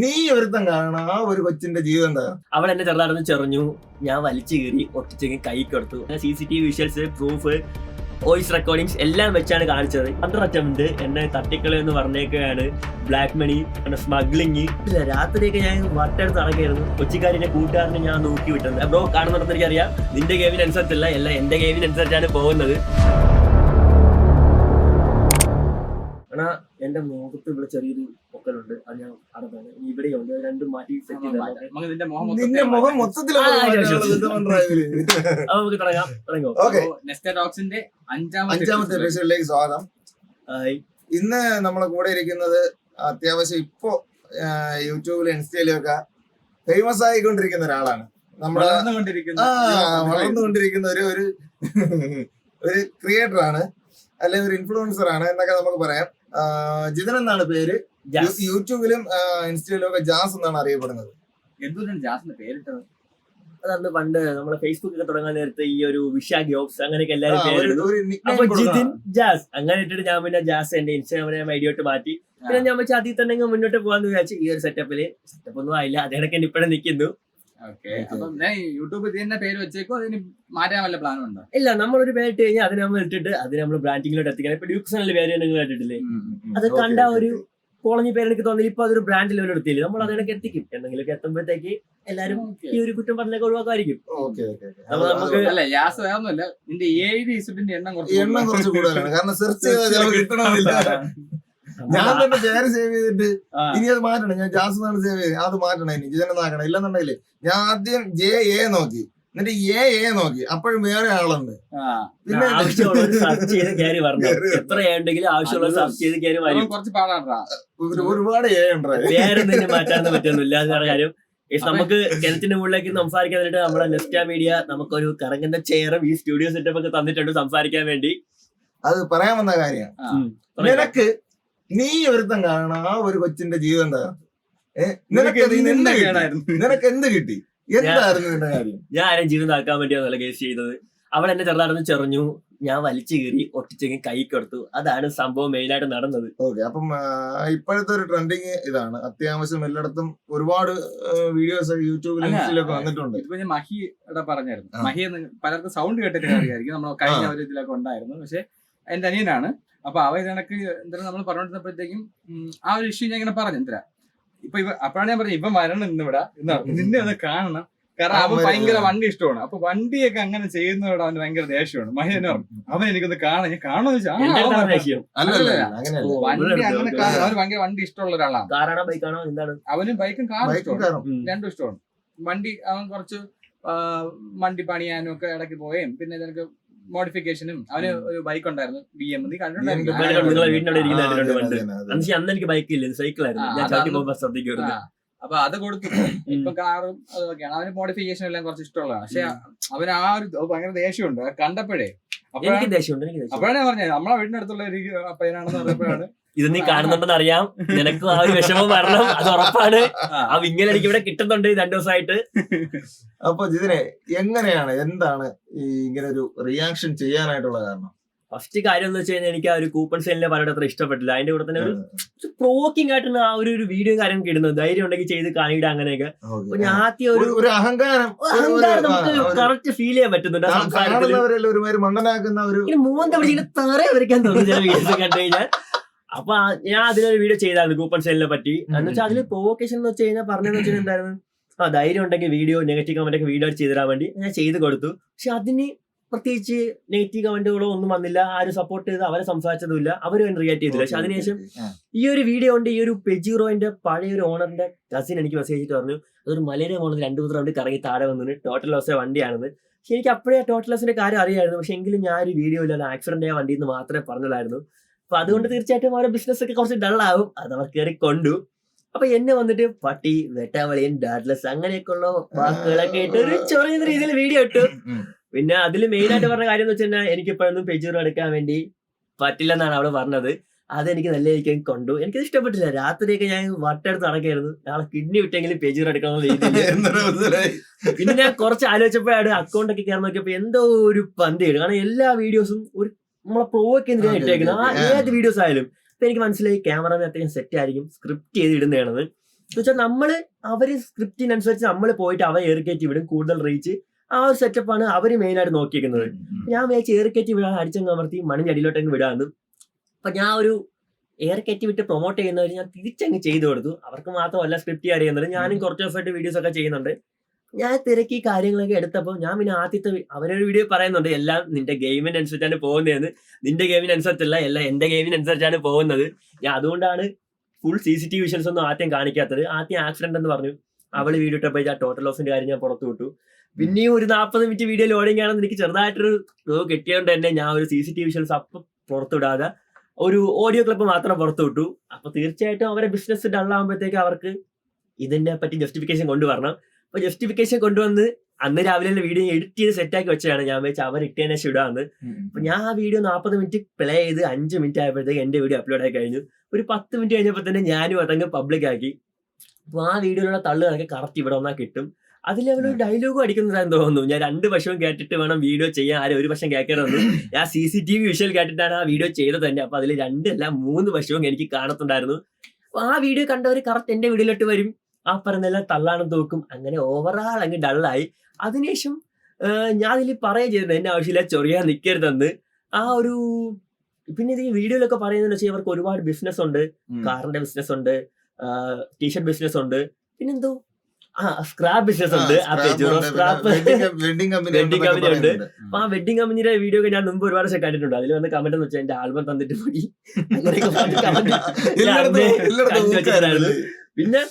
നീ ഒരുത്തം കാണണം ആ ഒരു കൊച്ചിന്റെ ജീവിതം എന്താ? അവൾ എന്നെ ചെറുതാണെന്ന് ചെറിഞ്ഞു, ഞാൻ വലിച്ചു കീറി ഒട്ടിച്ചെങ്കിൽ കൈ കൊടുത്തു. CCTV visuals, proof, voice recordings എല്ലാം വെച്ചാണ് കാണിച്ചത്. അണ്ടററ്റംണ്ട് എന്നെ തട്ടിക്കളി എന്ന് പറഞ്ഞേക്കുകയാണ്, ബ്ലാക്ക് മണി, സ്മഗ്ലിങ്. ഇല്ല, രാത്രിയൊക്കെ ഞാൻ വട്ടെടുത്ത് നടക്കായിരുന്നു. കൊച്ചിക്കാരിന്റെ കൂട്ടുകാരനെ ഞാൻ നോക്കി വിട്ടത്. ബ്രോ കാണുന്നുണ്ടെന്ന് എനിക്കറിയാം, നിന്റെ ഗെയിമിനനുസരിച്ചല്ല, എല്ലാം എന്റെ ഗെയിമിനനുസരിച്ചാണ് പോകുന്നത്. എന്നാ എന്റെ മുഖത്ത് ഇവിടെ ചെറിയൊരു പൊക്കലുണ്ട്, അത് ഞാൻ അടപ്പാണ്. ഇവിടെയുണ്ട്, രണ്ടും മാറ്റി സെറ്റ് ചെയ്ത് നിന്റെ മുഖം മൊത്തത്തിൽ നമുക്ക് തുടങ്ങാം. അഞ്ചാമത്തെ എപ്പിസോഡിലേക്ക് സ്വാഗതം. ഇന്ന് നമ്മളെ കൂടെ ഇരിക്കുന്നത് അത്യാവശ്യം ഇപ്പോ യൂട്യൂബിലും ഇൻസ്റ്റയിലും ഒക്കെ ഫേമസ് ആയിക്കൊണ്ടിരിക്കുന്ന ഒരാളാണ്. നമ്മുടെ വളർന്നുകൊണ്ടിരിക്കുന്ന ഒരു ക്രിയേറ്റർ ആണ്, അല്ലെങ്കിൽ ഒരു ഇൻഫ്ലുവൻസർ ആണ് എന്നൊക്കെ നമുക്ക് പറയാം. ജിതൻ എന്നാണ് പേര്. യൂട്യൂബിലും ഇൻസ്റ്റയിലും ഒക്കെ ജാസ് എന്നാണ് അറിയപ്പെടുന്നത്. എന്തുകൊണ്ടാണ് ജാസിന്റെ പേരിട്ടത്? അതാണ് പണ്ട് നമ്മളെ ഫേസ്ബുക്ക് ഒക്കെ തുടങ്ങാൻ നേരത്തെ ഈ ഒരു വിഷ ജോബ്സ് അങ്ങനെയൊക്കെ എല്ലാവരും പേരിടുന്നു. അപ്പൊ ജിതിൻ ജാസ് അങ്ങനെ ഇട്ടിട്ട് ഞാൻ പിന്നെ ജാസ് എന്റെ ഇൻസ്റ്റാഗ്രാം ഐഡി ആയിട്ട് മാറ്റി. പിന്നെ ഞാൻ വെച്ചാൽ അതിൽ തന്നെ മുന്നോട്ട് പോകാന്ന് വിചാരിച്ചു. ഈ ഒരു സെറ്റപ്പ് ഒന്നും ആയില്ല, അതേടൊക്കെ ഇപ്പോഴും നിൽക്കുന്നു. യൂട്യൂബ് തന്നെ പേര് വെച്ചേക്കോ, അതിന് മാറ്റാൻ വല്ല പ്ലാനും ഉണ്ടോ? ഇല്ല, നമ്മളൊരു പേര് ഇട്ട് കഴിഞ്ഞാൽ അത് നമ്മൾ ഇട്ടിട്ട് അത് നമ്മൾ ബ്രാൻഡിങ്ങിലോട്ട് എത്തിക്കാൻ. ഇപ്പൊ ഡ്യൂക്സണൽ പേര് നിങ്ങൾ കേട്ടിട്ടില്ലേ? അത് കണ്ട ഒരു കോളനി പേര് എനിക്ക് തോന്നില്ല, ഇപ്പൊ അതൊരു ബ്രാൻഡ് ലെവലിൽ എടുത്തില്ല. നമ്മൾ അതിനൊക്കെ എത്തിക്കും. എന്തെങ്കിലുമൊക്കെ എത്തുമ്പോഴത്തേക്ക് എല്ലാരും ഈ ഒരു കുറ്റം പറഞ്ഞൊക്കെ ഒഴിവാക്കുമായിരിക്കും. നിന്റെ എണ്ണം കുറച്ച് കൂടുതലാണ്, കാരണം സെർച്ച് ചെയ്താൽ കിട്ടണമെന്നില്ല. ഞാൻ തന്നെ പേര് സേവ് ചെയ്തിട്ട് ഇനി അത് മാറ്റണം. ഞാൻ ജാസ് എന്നാണ് സേവ് ചെയ്ത്, അത് മാറ്റണം. ഇനി ജിതനെന്നാക്കണം. ഇല്ലെന്നുണ്ടെങ്കില് ഞാൻ ആദ്യം JA നോക്കി, എന്നിട്ട് AA നോക്കി, അപ്പോഴും വേറെ ആളുണ്ട്. പിന്നെ സെർച്ച് ചെയ്ത് കയറി പറഞ്ഞു, എത്ര ഉണ്ടെങ്കിലും ആവശ്യമുള്ള സെർച്ച് ചെയ്ത് കയറി വരും. കുറച്ച് പാടാണ്, ഒരുപാട് A ഉണ്ട്. വേറെ എന്തെങ്കിലും മാറ്റാനൊന്നും പറ്റുന്നില്ല. അതാണ് കാര്യം. നമുക്ക് കിണറ്റിന്റെ മുകളിലേക്ക് സംസാരിക്കാൻ വേണ്ടിട്ട് നമ്മുടെ നെസ്റ്റ മീഡിയ നമുക്കൊരു കറങ്ങുന്ന ചെയറും ഈ സ്റ്റുഡിയോ സെറ്റപ്പ് ഒക്കെ തന്നിട്ടുണ്ട് സംസാരിക്കാൻ വേണ്ടി. അത് പറയാൻ വന്ന കാര്യമാണ്. നീ ഒരുത്തം കാണണം ആ ഒരു കൊച്ചിന്റെ ജീവിതം എന്താ? നിനക്ക് എന്ത് കിട്ടി? എന്തായിരുന്നു നിന്റെ കാര്യം? ഞാൻ ആരും ജീവിതം ആക്കാൻ വേണ്ടിയാണല്ലോ കേസ് ചെയ്തത്. അവൾ എന്നെ ചെറുതാണെന്ന് ചെറിഞ്ഞു, ഞാൻ വലിച്ചു കീറി ഒട്ടിച്ചെങ്കിൽ കൈ കൊടുത്തു. അതാണ് സംഭവം മെയിനായിട്ട് നടന്നത്. ഓക്കെ, അപ്പം ഇപ്പോഴത്തെ ഒരു ട്രെൻഡിങ് ഇതാണ്. അത്യാവശ്യം എല്ലായിടത്തും ഒരുപാട് വീഡിയോസ് യൂട്യൂബിലും ഇൻസ്റ്റയിലൊക്കെ വന്നിട്ടുണ്ട്. ഇപ്പൊ ഞാൻ മഹിയുടെ പറഞ്ഞായിരുന്നു. മഹി പലർക്കും സൗണ്ട് കേട്ടിട്ട് അറിയായിരിക്കും, നമ്മൾ കഴിഞ്ഞ ഒരു ഇതിലൊക്കെ ഉണ്ടായിരുന്നു. പക്ഷെ എന്റെ അനിയനാണ്. അപ്പൊ അവ ഇതണക്ക് എന്താ നമ്മൾ പറഞ്ഞോണ്ടിരുന്നപ്പോഴത്തേക്കും ആ ഒരു ഇഷ്യൂ ഞാൻ ഇങ്ങനെ പറഞ്ഞു. എന്താ ഇപ്പൊ അപ്പോഴാണ് ഞാൻ പറഞ്ഞത്, ഇവൻ വരണം ഇന്നിവിടെ, നിന്നെ ഒന്ന് കാണണം. കാരണം അവൻ ഭയങ്കര വണ്ടി ഇഷ്ടമാണ്. അപ്പൊ വണ്ടിയൊക്കെ അങ്ങനെ ചെയ്യുന്നതോടെ അവന് ഭയങ്കര ദേഷ്യമാണ്. മഹിനെ അവൻ എനിക്കൊന്ന് കാണാൻ, ഞാൻ കാണുമെന്ന് വെച്ചാൽ വണ്ടി അങ്ങനെ അവന് ഭയങ്കര വണ്ടി ഇഷ്ടമുള്ള ഒരാളാണ്. അവനും ബൈക്കും കാറും ഇഷ്ടമാണ്, രണ്ടും ഇഷ്ടമാണ്. വണ്ടി അവൻ കുറച്ച് വണ്ടി പണിയാനും ഒക്കെ ഇടയ്ക്ക് പോവുകയും പിന്നെ ഇതിനൊക്കെ മോഡിഫിക്കേഷനും. അവന് ഒരു ബൈക്ക് ഉണ്ടായിരുന്നു, BM. അപ്പൊ അത് കൊടുത്തു. ഇപ്പൊ കാറും അതൊക്കെയാണ്. അവന് മോഡിഫിക്കേഷൻ എല്ലാം കുറച്ച് ഇഷ്ടമുള്ളതാണ്. പക്ഷെ അവന് ആ ഒരു ഭയങ്കര ദേഷ്യമുണ്ട് കണ്ടപ്പോഴേ. അപ്പോഴാണ് പറഞ്ഞത് നമ്മളെ വീടിന്റെ അടുത്തുള്ള ഒരു പയ്യനാണെന്ന് പറഞ്ഞപ്പോഴാണ് ഇത് നീ കാണുന്നുണ്ടെന്ന് അറിയാം, നിനക്കും ആ ഒരു വിഷമം വരണം, അത് ഉറപ്പാണ്. ആ ഇങ്ങനെ എനിക്ക് ഇവിടെ കിട്ടുന്നുണ്ട് 2 ദിവസമായിട്ട്. അപ്പൊ ജിതിനെ എങ്ങനെയാണ്, എന്താണ് ഈ ഇങ്ങനെ ഒരു റിയാക്ഷൻ ചെയ്യാനായിട്ടുള്ള കാരണം? ഫസ്റ്റ് കാര്യം എന്ന് വെച്ച് കഴിഞ്ഞാൽ എനിക്ക് ആ ഒരു കൂപ്പൺ സെയിലിനെ പറയാൻ അത്ര ഇഷ്ടപ്പെട്ടില്ല. അതിന്റെ കൂടെ തന്നെ ഒരു പ്രോവോക്കിംഗ് ആയിട്ടാണ് ആ ഒരു വീഡിയോ കാര്യം ഇടുന്നത്. ധൈര്യം ഉണ്ടെങ്കിൽ ചെയ്ത് കാണിയിട അങ്ങനെയൊക്കെ. അപ്പൊ ഞാൻ ആദ്യം ഒരു അഹങ്കാരം നമുക്ക് കറക്റ്റ് ഫീൽ ചെയ്യാൻ പറ്റുന്നുണ്ട് സംസാരത്തിൽ. മൂന്ന് തവണ തറ വരയ്ക്കാൻ തോന്നുന്നു ചില വീഡിയോസ് കണ്ടു കഴിഞ്ഞാൽ. അപ്പൊ ഞാൻ അതിലൊരു വീഡിയോ ചെയ്തായിരുന്നു കൂപ്പൺ സെയിലിനെ പറ്റി. എന്ന് വെച്ചാൽ അതിൽ പ്രൊവോക്കേഷൻ എന്ന് വെച്ച് കഴിഞ്ഞാൽ പറഞ്ഞതെന്ന് വെച്ചാൽ എന്തായിരുന്നു, ധൈര്യം ഉണ്ടെങ്കിൽ വീഡിയോ നെഗറ്റീവ് കമന്റ് ഒക്കെ വീഡിയോ ചെയ്ത് തരാൻ വേണ്ടി ഞാൻ ചെയ്ത് കൊടുത്തു. പക്ഷെ അതിന് പ്രത്യേകിച്ച് നെഗറ്റീവ് കമന്റുകളോ ഒന്നും വന്നില്ല. ആരും സപ്പോർട്ട് ചെയ്ത് അവരെ സംസാരിച്ചതുമില്ല, അവരും റിയാക്ട് ചെയ്തില്ല. പക്ഷെ അതിനുശേഷം ഈ ഒരു വീഡിയോ കൊണ്ട് ഈ ഒരു പെജിറോന്റെ പഴയ ഒരു ഓണറിന്റെ കസിൻ എനിക്ക് മെസ്സേജ് ചെയ്തിട്ട് പറഞ്ഞു, അതൊരു മലേറിയ മോളിൽ 2-3 റൗണ്ട് കറങ്ങി താഴെ വന്നിട്ട് ടോട്ടൽ ലോസ് വണ്ടിയാണെന്ന്. പക്ഷെ എനിക്ക് അപ്പോഴേ ടോട്ടൽ ലോസിന്റെ കാര്യം അറിയായിരുന്നു. പക്ഷെ എങ്കിലും ഞാൻ ഒരു വീഡിയോ ഇല്ല, ആക്സിഡന്റ് ആയ വണ്ടി എന്ന് മാത്രമേ പറഞ്ഞതായിരുന്നു. അപ്പൊ അതുകൊണ്ട് തീർച്ചയായിട്ടും അവരുടെ ബിസിനസ് ഒക്കെ കുറച്ച് ഡള്ളാവും, അത് അവർ കയറി കൊണ്ടു. അപ്പൊ എന്നെ വന്നിട്ട് പട്ടി, വെട്ടാവളിയൻ, ഡാഡ്ലെസ് അങ്ങനെയൊക്കെ ഉള്ള വാക്കുകളൊക്കെ ഇട്ട് ഒരു ചെറിയ രീതിയിൽ വീഡിയോ ഇട്ടു. പിന്നെ അതിൽ മെയിൻ ആയിട്ട് പറഞ്ഞ കാര്യം എന്ന് വെച്ച് കഴിഞ്ഞാൽ എനിക്കിപ്പോഴൊന്നും പെജൂറോ എടുക്കാൻ വേണ്ടി പറ്റില്ലെന്നാണ് അവള് പറഞ്ഞത്. അതെനിക്ക് നല്ല രീതിക്ക് കൊണ്ടു. എനിക്കത് ഇഷ്ടപ്പെട്ടില്ല. രാത്രിയൊക്കെ ഞാൻ വട്ടെടുത്ത് നടക്കായിരുന്നു, നാളെ കിഡ്നി വിട്ടെങ്കിലും പെജൂർ എടുക്കണം രീതിയിൽ. പിന്നെ ഞാൻ കുറച്ച് ആലോചിച്ചപ്പോഴാണ് അക്കൗണ്ട് ഒക്കെ കയറി നോക്കിയപ്പോ എന്തോ ഒരു പന്തിയാണ്. കാരണം എല്ലാ വീഡിയോസും ഒരു നമ്മളെ പ്രൊവോക്ക് ചെയ്തിട്ടാണ് ഇട്ടേക്കുന്നത്, ഏത് വീഡിയോസ് ആയാലും. അപ്പൊ എനിക്ക് മനസ്സിലായി ക്യാമറമാൻ അത്യാവശ്യം സെറ്റ് ആയിരിക്കും, സ്ക്രിപ്റ്റ് ചെയ്ത് ഇടുന്നതാണെന്ന്. വെച്ചാൽ നമ്മള് അവര് സ്ക്രിപ്റ്റിനനുസരിച്ച് നമ്മൾ പോയിട്ട് അവരെ ഏറിക്കയറ്റി വിടും, കൂടുതൽ റീച്ച്. ആ ഒരു സെറ്റപ്പാണ് അവര് മെയിൻ ആയിട്ട് നോക്കിയിരിക്കുന്നത്. ഞാൻ വിചാരിച്ച് ഏറിക്കയറ്റി വിടാൻ അടിച്ചങ്ങ് അമർത്തി മണിഞ്ഞ അടിയിലോട്ടങ്ങ് വിടാന്ന്. അപ്പൊ ഞാൻ ഒരു ഏറിക്കയറ്റി വിട്ട് പ്രൊമോട്ട് ചെയ്യുന്നവർ ഞാൻ തിരിച്ചങ്ങ് ചെയ്തു കൊടുത്തു. അവർക്ക് മാത്രമല്ല സ്ക്രിപ്റ്റ് അറിയുന്നത്, ഞാനും കുറച്ച് ദിവസമായിട്ട് വീഡിയോസ് ഒക്കെ ചെയ്യുന്നുണ്ട്. ഞാൻ തിരക്കി കാര്യങ്ങളൊക്കെ എടുത്തപ്പോൾ ഞാൻ പിന്നെ ആദ്യത്തെ അവരൊരു വീഡിയോ പറയുന്നുണ്ട്, എല്ലാം നിന്റെ ഗെയിമിനനുസരിച്ചാണ് പോകുന്നതെന്ന്. നിന്റെ ഗെയിമിനനുസരിച്ചല്ല, എല്ലാം എന്റെ ഗെയിമിനനുസരിച്ചാണ് പോകുന്നത്. ഞാൻ അതുകൊണ്ടാണ് ഫുൾ CCTV വിഷ്വൽസ് ഒന്നും ആദ്യം കാണിക്കാത്തത്. ആദ്യം ആക്സിഡന്റ് എന്ന് പറഞ്ഞു, അവള് വീഡിയോ ഇട്ടപ്പോൾ ആ ടോട്ടൽ ലോസിന്റെ കാര്യം ഞാൻ പുറത്തു വിട്ടു. പിന്നെയും ഒരു 40 മിനിറ്റ് വീഡിയോ ലോഡിംഗ് ആണെന്ന് എനിക്ക് ചെറുതായിട്ടൊരു കിട്ടിയതുകൊണ്ട് തന്നെ ഞാൻ ഒരു CCTV വിഷ്വൽസ് അപ്പം പുറത്തുവിടാതെ ഒരു ഓഡിയോ ക്ലിപ്പ് മാത്രം പുറത്തു വിട്ടു. അപ്പൊ തീർച്ചയായിട്ടും അവരെ ബിസിനസ് ഡള്ളാകുമ്പോഴത്തേക്ക് അവർക്ക് ഇതിനെ പറ്റി ജസ്റ്റിഫിക്കേഷൻ കൊണ്ടുവരണം. അപ്പൊ ജസ്റ്റിഫിക്കേഷൻ കൊണ്ടുവന്ന് അന്ന് രാവിലെ വീഡിയോ എഡിറ്റ് ചെയ്ത് സെറ്റാക്കി വെച്ചതാണ്. ഞാൻ വെച്ചാൽ അവർ ഇട്ടേനെ ഇടാന്ന്. അപ്പൊ ഞാൻ ആ വീഡിയോ 40 മിനിറ്റ് പ്ലേ ചെയ്ത് 5 മിനിറ്റ് ആയപ്പോഴത്തേക്ക് എന്റെ വീഡിയോ അപ്ലോഡ് ആയി കഴിഞ്ഞു. ഒരു 10 മിനിറ്റ് കഴിഞ്ഞപ്പോൾ തന്നെ ഞാനും അതങ്ങ് പബ്ലിക് ആക്കി. അപ്പൊ ആ വീഡിയോയിലുള്ള തള്ളു കണക്ക് കറക്റ്റ് ഇവിടെ വന്നാൽ കിട്ടും. അതിൽ അവരൊരു ഡയലോഗും അടിക്കുന്നതാണെന്ന് തോന്നുന്നു. ഞാൻ 2 വശവും കേട്ടിട്ട് വേണം വീഡിയോ ചെയ്യാൻ, ആരും ഒരു വശം കേൾക്കരുത്. ഞാൻ CCTV വിഷ്വൽ കേട്ടിട്ടാണ് ആ വീഡിയോ ചെയ്തത് തന്നെ. അപ്പൊ അതിൽ 2 അല്ല 3 വശവും എനിക്ക് കാണത്തുണ്ടായിരുന്നു. അപ്പൊ ആ വീഡിയോ കണ്ടവർ കറക്റ്റ് എന്റെ വീഡിയോയിലോട്ട് വരും, ആ പറഞ്ഞെല്ലാം തള്ളാണെന്ന് തോക്കും. അങ്ങനെ ഓവറാൾ അങ്ങ് ഡള്ളായി. അതിനുശേഷം ഞാൻ അതിൽ പറയുകയും ചെയ്തിരുന്നു, എന്നെ ആവശ്യമില്ല ചൊറിയാൻ നിൽക്കരുതെന്ന്. ആ ഒരു പിന്നെ ഇത് ഈ വീഡിയോയിലൊക്കെ പറയുന്നത് വെച്ചാൽ ഇവർക്ക് ഒരുപാട് ബിസിനസ് ഉണ്ട്. കാറിന്റെ ബിസിനസ് ഉണ്ട്, ടീഷർട്ട് ബിസിനസ് ഉണ്ട്, പിന്നെന്തോ സ്ക്രാപ്പ് ബിസിനസ് ഉണ്ട്, വെഡിങ് കമ്പനി ഉണ്ട്. അപ്പൊ ആ വെഡിങ് കമ്പനിയുടെ വീഡിയോ ഒക്കെ ഞാൻ മുമ്പ് ഒരുപാട് കണ്ടിട്ടുണ്ട്. അതിൽ വന്ന് കമന്റ് എന്ന് വെച്ചാൽ എന്റെ ആൽബം തന്നിട്ട് മതി അങ്ങനെയൊക്കെ. പിന്നെ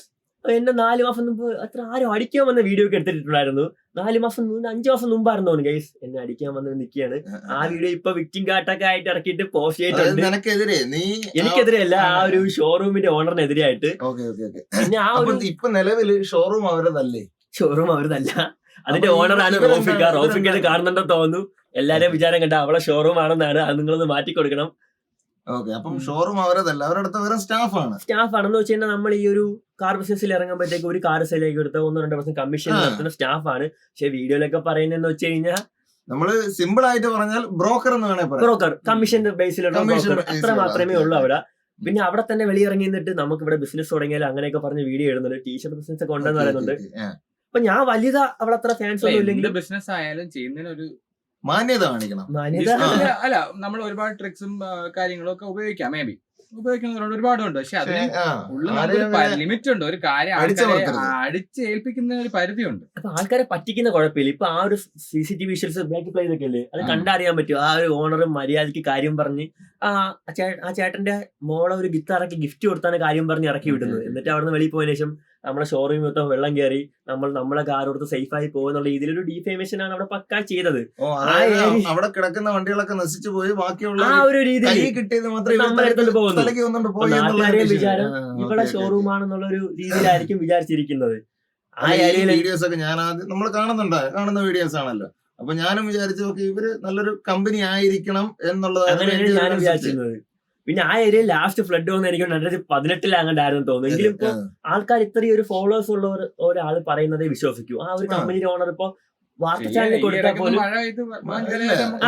എന്നെ 4 മാസം മുമ്പ് അത്ര ആരും അടിക്കാൻ വന്ന വീഡിയോ ഒക്കെ എടുത്തിട്ടുണ്ടായിരുന്നു. 4 മാസം 5 മാസം മുമ്പായിരുന്നു തോന്നുന്നു ഗൈസ് എന്നെ അടിക്കാൻ വന്ന് നിൽക്കുകയാണ്. ആ വീഡിയോ ഇപ്പൊ വിക്ടിം കാർട്ടൊക്കെ ആയിട്ട് ഇറക്കിയിട്ട് പോസ്റ്റ് ചെയ്തിട്ടുണ്ട്. എനിക്കെതിരെ അല്ല, ആ ഒരു ഷോറൂമിന്റെ ഓണറിനെതിരെ ആയിട്ട്. പിന്നെ ആ ഒരു ഇപ്പൊ നിലവിൽ ഷോറൂം അവരതല്ലേ? ഷോറൂം അവരതല്ല, അതിന്റെ ഓണറാണ് റോഫിക്ക. റോഫിക്കത് കാണുന്നുണ്ടെന്ന് തോന്നുന്നു. എല്ലാരും വിചാരം കണ്ട അവളെ ഷോറൂം ആണെന്നാണ്. അത് നിങ്ങളൊന്ന് മാറ്റി കൊടുക്കണം. അപ്പം ഷോറൂം അവരതല്ല, അവരുടെ വേറെ സ്റ്റാഫാണ്. സ്റ്റാഫാണെന്ന് വെച്ച് കഴിഞ്ഞാൽ നമ്മൾ ഈ ഒരു കാർ ബിസിനസ്സിൽ ഇറങ്ങുമ്പോഴത്തേക്ക് ഒരു കാർ സെയിലേക്ക് എടുത്ത 1-2% കമ്മീഷൻ നടത്തുന്ന സ്റ്റാഫാണ്. പക്ഷെ വീഡിയോയിലൊക്കെ പറയുന്നതെന്ന് വെച്ച് കഴിഞ്ഞാൽ നമ്മള് സിമ്പിൾ ആയിട്ട് പറഞ്ഞാൽ ബ്രോക്കർ എന്ന് വേണേ പറയാം. ബ്രോക്കർ, കമ്മീഷൻ ബേസിലുള്ള ബ്രോക്കർ, അത്ര മാത്രമേ ഉള്ളൂ അവിടെ. പിന്നെ അവിടെ തന്നെ വെളിയിറങ്ങി നിന്നിട്ട് നമുക്ക് ഇവിടെ ബിസിനസ് തുടങ്ങിയാൽ അങ്ങനെയൊക്കെ പറഞ്ഞ് വീഡിയോ ഇടുന്നുണ്ട്. ടീഷർട്ട് ബിസിനസ് ഒക്കെ ഉണ്ടെന്ന് പറയുന്നുണ്ട്. അപ്പൊ ഞാൻ വലിയ അവിടെ അത്ര ഫാൻസ് ഒന്നും ഇല്ലെങ്കിൽ ബിസിനസ് ആയാലും ചെയ്യുന്നതിനൊരു മാന്യത കാണിക്കണം. അല്ല, നമ്മൾ ഒരുപാട് ട്രിക്സും കാര്യങ്ങളും ഒക്കെ ഉപയോഗിക്കാം. മേ ബി ഉപയോഗിക്കുന്നവരോട് ഒരുപാടുണ്ട്. പക്ഷെ അതിന് ലിമിറ്റ് ഉണ്ട്. ഒരു കാര്യം അടിച്ചേൽപ്പിക്കുന്ന ഒരു പരിധിയുണ്ട്. അപ്പൊ ആൾക്കാരെ പറ്റിക്കുന്ന കുഴപ്പമില്ല. ഇപ്പൊ ആ ഒരു CCTV വിഷ്വൽസ് ബ്ലാക്ക് പ്ലേ ഇതൊക്കെ അല്ലേ, അത് കണ്ടറിയാൻ പറ്റും. ആ ഒരു ഓണറും മര്യാദക്ക് കാര്യം പറഞ്ഞ് ആ ചേട്ടന്റെ മോളെ ഒരു ഗിത്താറാക്കി ഗിഫ്റ്റ് കൊടുത്താണ് കാര്യം പറഞ്ഞ് ഇറക്കി വിടുന്നത്. എന്നിട്ട് അവിടെ നിന്ന് വെളിയിൽ പോയതിനു ശേഷം നമ്മളെ ഷോറൂം മൊത്തം വെള്ളം കയറി നമ്മളെ കാർ കൊടുത്ത് സേഫ് ആയി പോകുന്നുള്ള രീതിയിലൊരു ഡിഫേമേഷൻ ആണ് അവിടെ പക്കാ ചെയ്തത്. അവിടെ കിടക്കുന്ന വണ്ടികളൊക്കെ നശിച്ചു പോയി, ബാക്കിയുള്ള ആ ഒരു രീതിയിൽ കിട്ടിയത് മാത്രമേ വിചാരം ഇവിടെ ഷോറൂം ആണെന്നുള്ള ഒരു രീതിയിലായിരിക്കും വിചാരിച്ചിരിക്കുന്നത്. ആ ഏരിയയിലെ വീഡിയോസ് ഒക്കെ ഞാൻ ആദ്യം നമ്മൾ കാണുന്ന വീഡിയോസ് ആണല്ലോ. അപ്പൊ ഞാനും വിചാരിച്ചു ഇവര് നല്ലൊരു കമ്പനി ആയിരിക്കണം എന്നുള്ളതാണ് ഞാനും വിചാരിച്ചിരുന്നത്. പിന്നെ ആ ഏരിയ ലാസ്റ്റ് ഫ്ലഡ് വന്ന് എനിക്ക് 2018 അങ്ങോട്ടായിരുന്നു തോന്നുന്നു. എങ്കിലും ഇപ്പൊ ആൾക്കാർ ഇത്രയും ഒരു ഫോളോവേഴ്സ് ഉള്ള ഒരാൾ പറയുന്നതേ വിശ്വസിക്കൂ. ആ ഒരു കമ്പനിയുടെ ഓണർ ഇപ്പൊ വാർത്താ ചാനലിൽ കൊടുത്താൽ പോലും